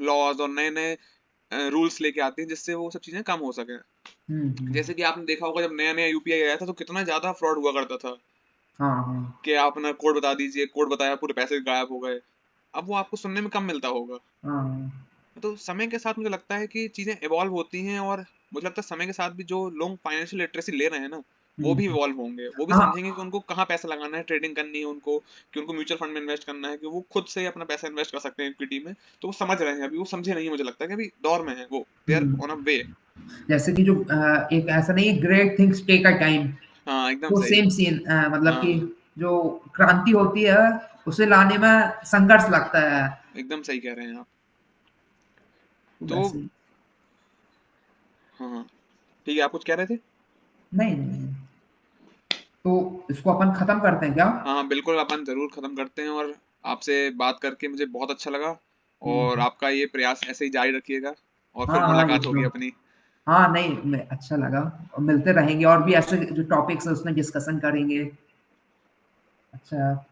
लॉज और नए नए रूल्स लेके आती हैं जिससे वो सब चीजें कम हो सके। हम्म। जैसे कि आपने देखा होगा जब नया नया यूपीआई आया था तो कितना ज्यादा फ्रॉड हुआ करता था, हाँ हाँ कि आप अपना कोड बता दीजिए, कोड बताया पूरे पैसे गायब हो गए। अब वो आपको सुनने में कम मिलता होगा। हाँ। तो समय के साथ मुझे लगता है कि चीजें इवॉल्व होती हैं, और मुझे लगता है समय के साथ भी जो लोग फाइनेंशियल लिटरेसी ले रहे हैं ना, वो भी हम्म। इवॉल्व होंगे। वो भी हाँ समझेंगे कि उनको कहाँ पैसा लगाना है, ट्रेडिंग करनी है उनको, कि उनको म्यूचुअल फंड में इन्वेस्ट करना है, कि वो खुद से अपना पैसा इन्वेस्ट कर सकते हैं इक्विटी में। तो वो समझ रहे हैं, अभी वो समझे नहीं है। मुझे लगता है कि अभी दौर में है वो, they are hmm. On a वे। जैसे कि जो एक ऐसा नहीं है, great things take a time, हाँ एकदम वो सही। सेम सीन, मतलब कि हाँ जो क्रांति होती है उसे लाने में संघर्ष लगता है। एकदम सही कह रहे हैं आप। तो तो वैसे ही। हाँ हाँ, ठीक है, आप कुछ कह रहे थे। नहीं नहीं नहीं। तो इसको अपन खत्म करते हैं क्या? हाँ हाँ बिल्कुल, अपन जरूर खत्म करते हैं। और आपसे बात करके मुझे बहुत अच्छा लगा। और हम्म। आपका ये प्रयास ऐसे ही जारी रखिएगा, और हाँ फिर हाँ मुलाकात होगी एकदम। अपनी। हाँ नहीं, मैं अच्छा लगा, और मिलते रहेंगे और भी ऐसे जो टॉपिक्स है उसमें डिस्कशन करेंगे। अच्छा।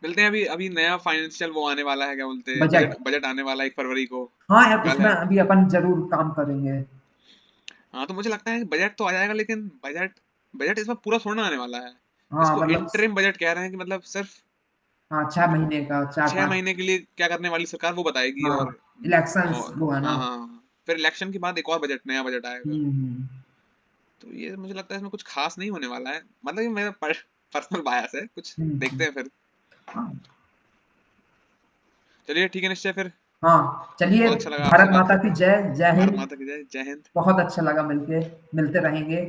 मिलते हैं। अभी अभी नया फाइनेंशियल वो आने वाला है, क्या बोलते हैं, बजट, बजट। बजट आने वाला है 1 फरवरी को। हाँ यार, कल उसमें है। अभी अपन जरूर काम करेंगे। हाँ तो मुझे लगता है बजट तो आ जाएगा, लेकिन बजट, बजट इसमें पूरा थोड़ा ना आने वाला है। हाँ इसको मतलब, इंटरिम बजट कह रहे हैं, कि मतलब सिर्फ हाँ 6 महीने का, चार 6 पाँच महीने के लिए क्या करने वाली सरकार वो बताएगी। हाँ, इलेक्शंस और वो है ना। हाँ हाँ हाँ, फिर इलेक्शन के बाद एक और बजट, नया बजट आएगा। हम्म। तो ये मुझे लगता है इसमें कुछ खास नहीं होने वाला है। मतलब ये मेरा पर्सनल बायस है, कुछ देखते हम्म। हैं फिर। हाँ चलिए ठीक है निश्चय फिर। हाँ, चलिए। बहुत अच्छा लगा आपसे भारत बात माता की करके। जय, जय भारत हिंद। माता की जय, जय हिंद। बहुत अच्छा लगा मिलके, मिलते रहेंगे।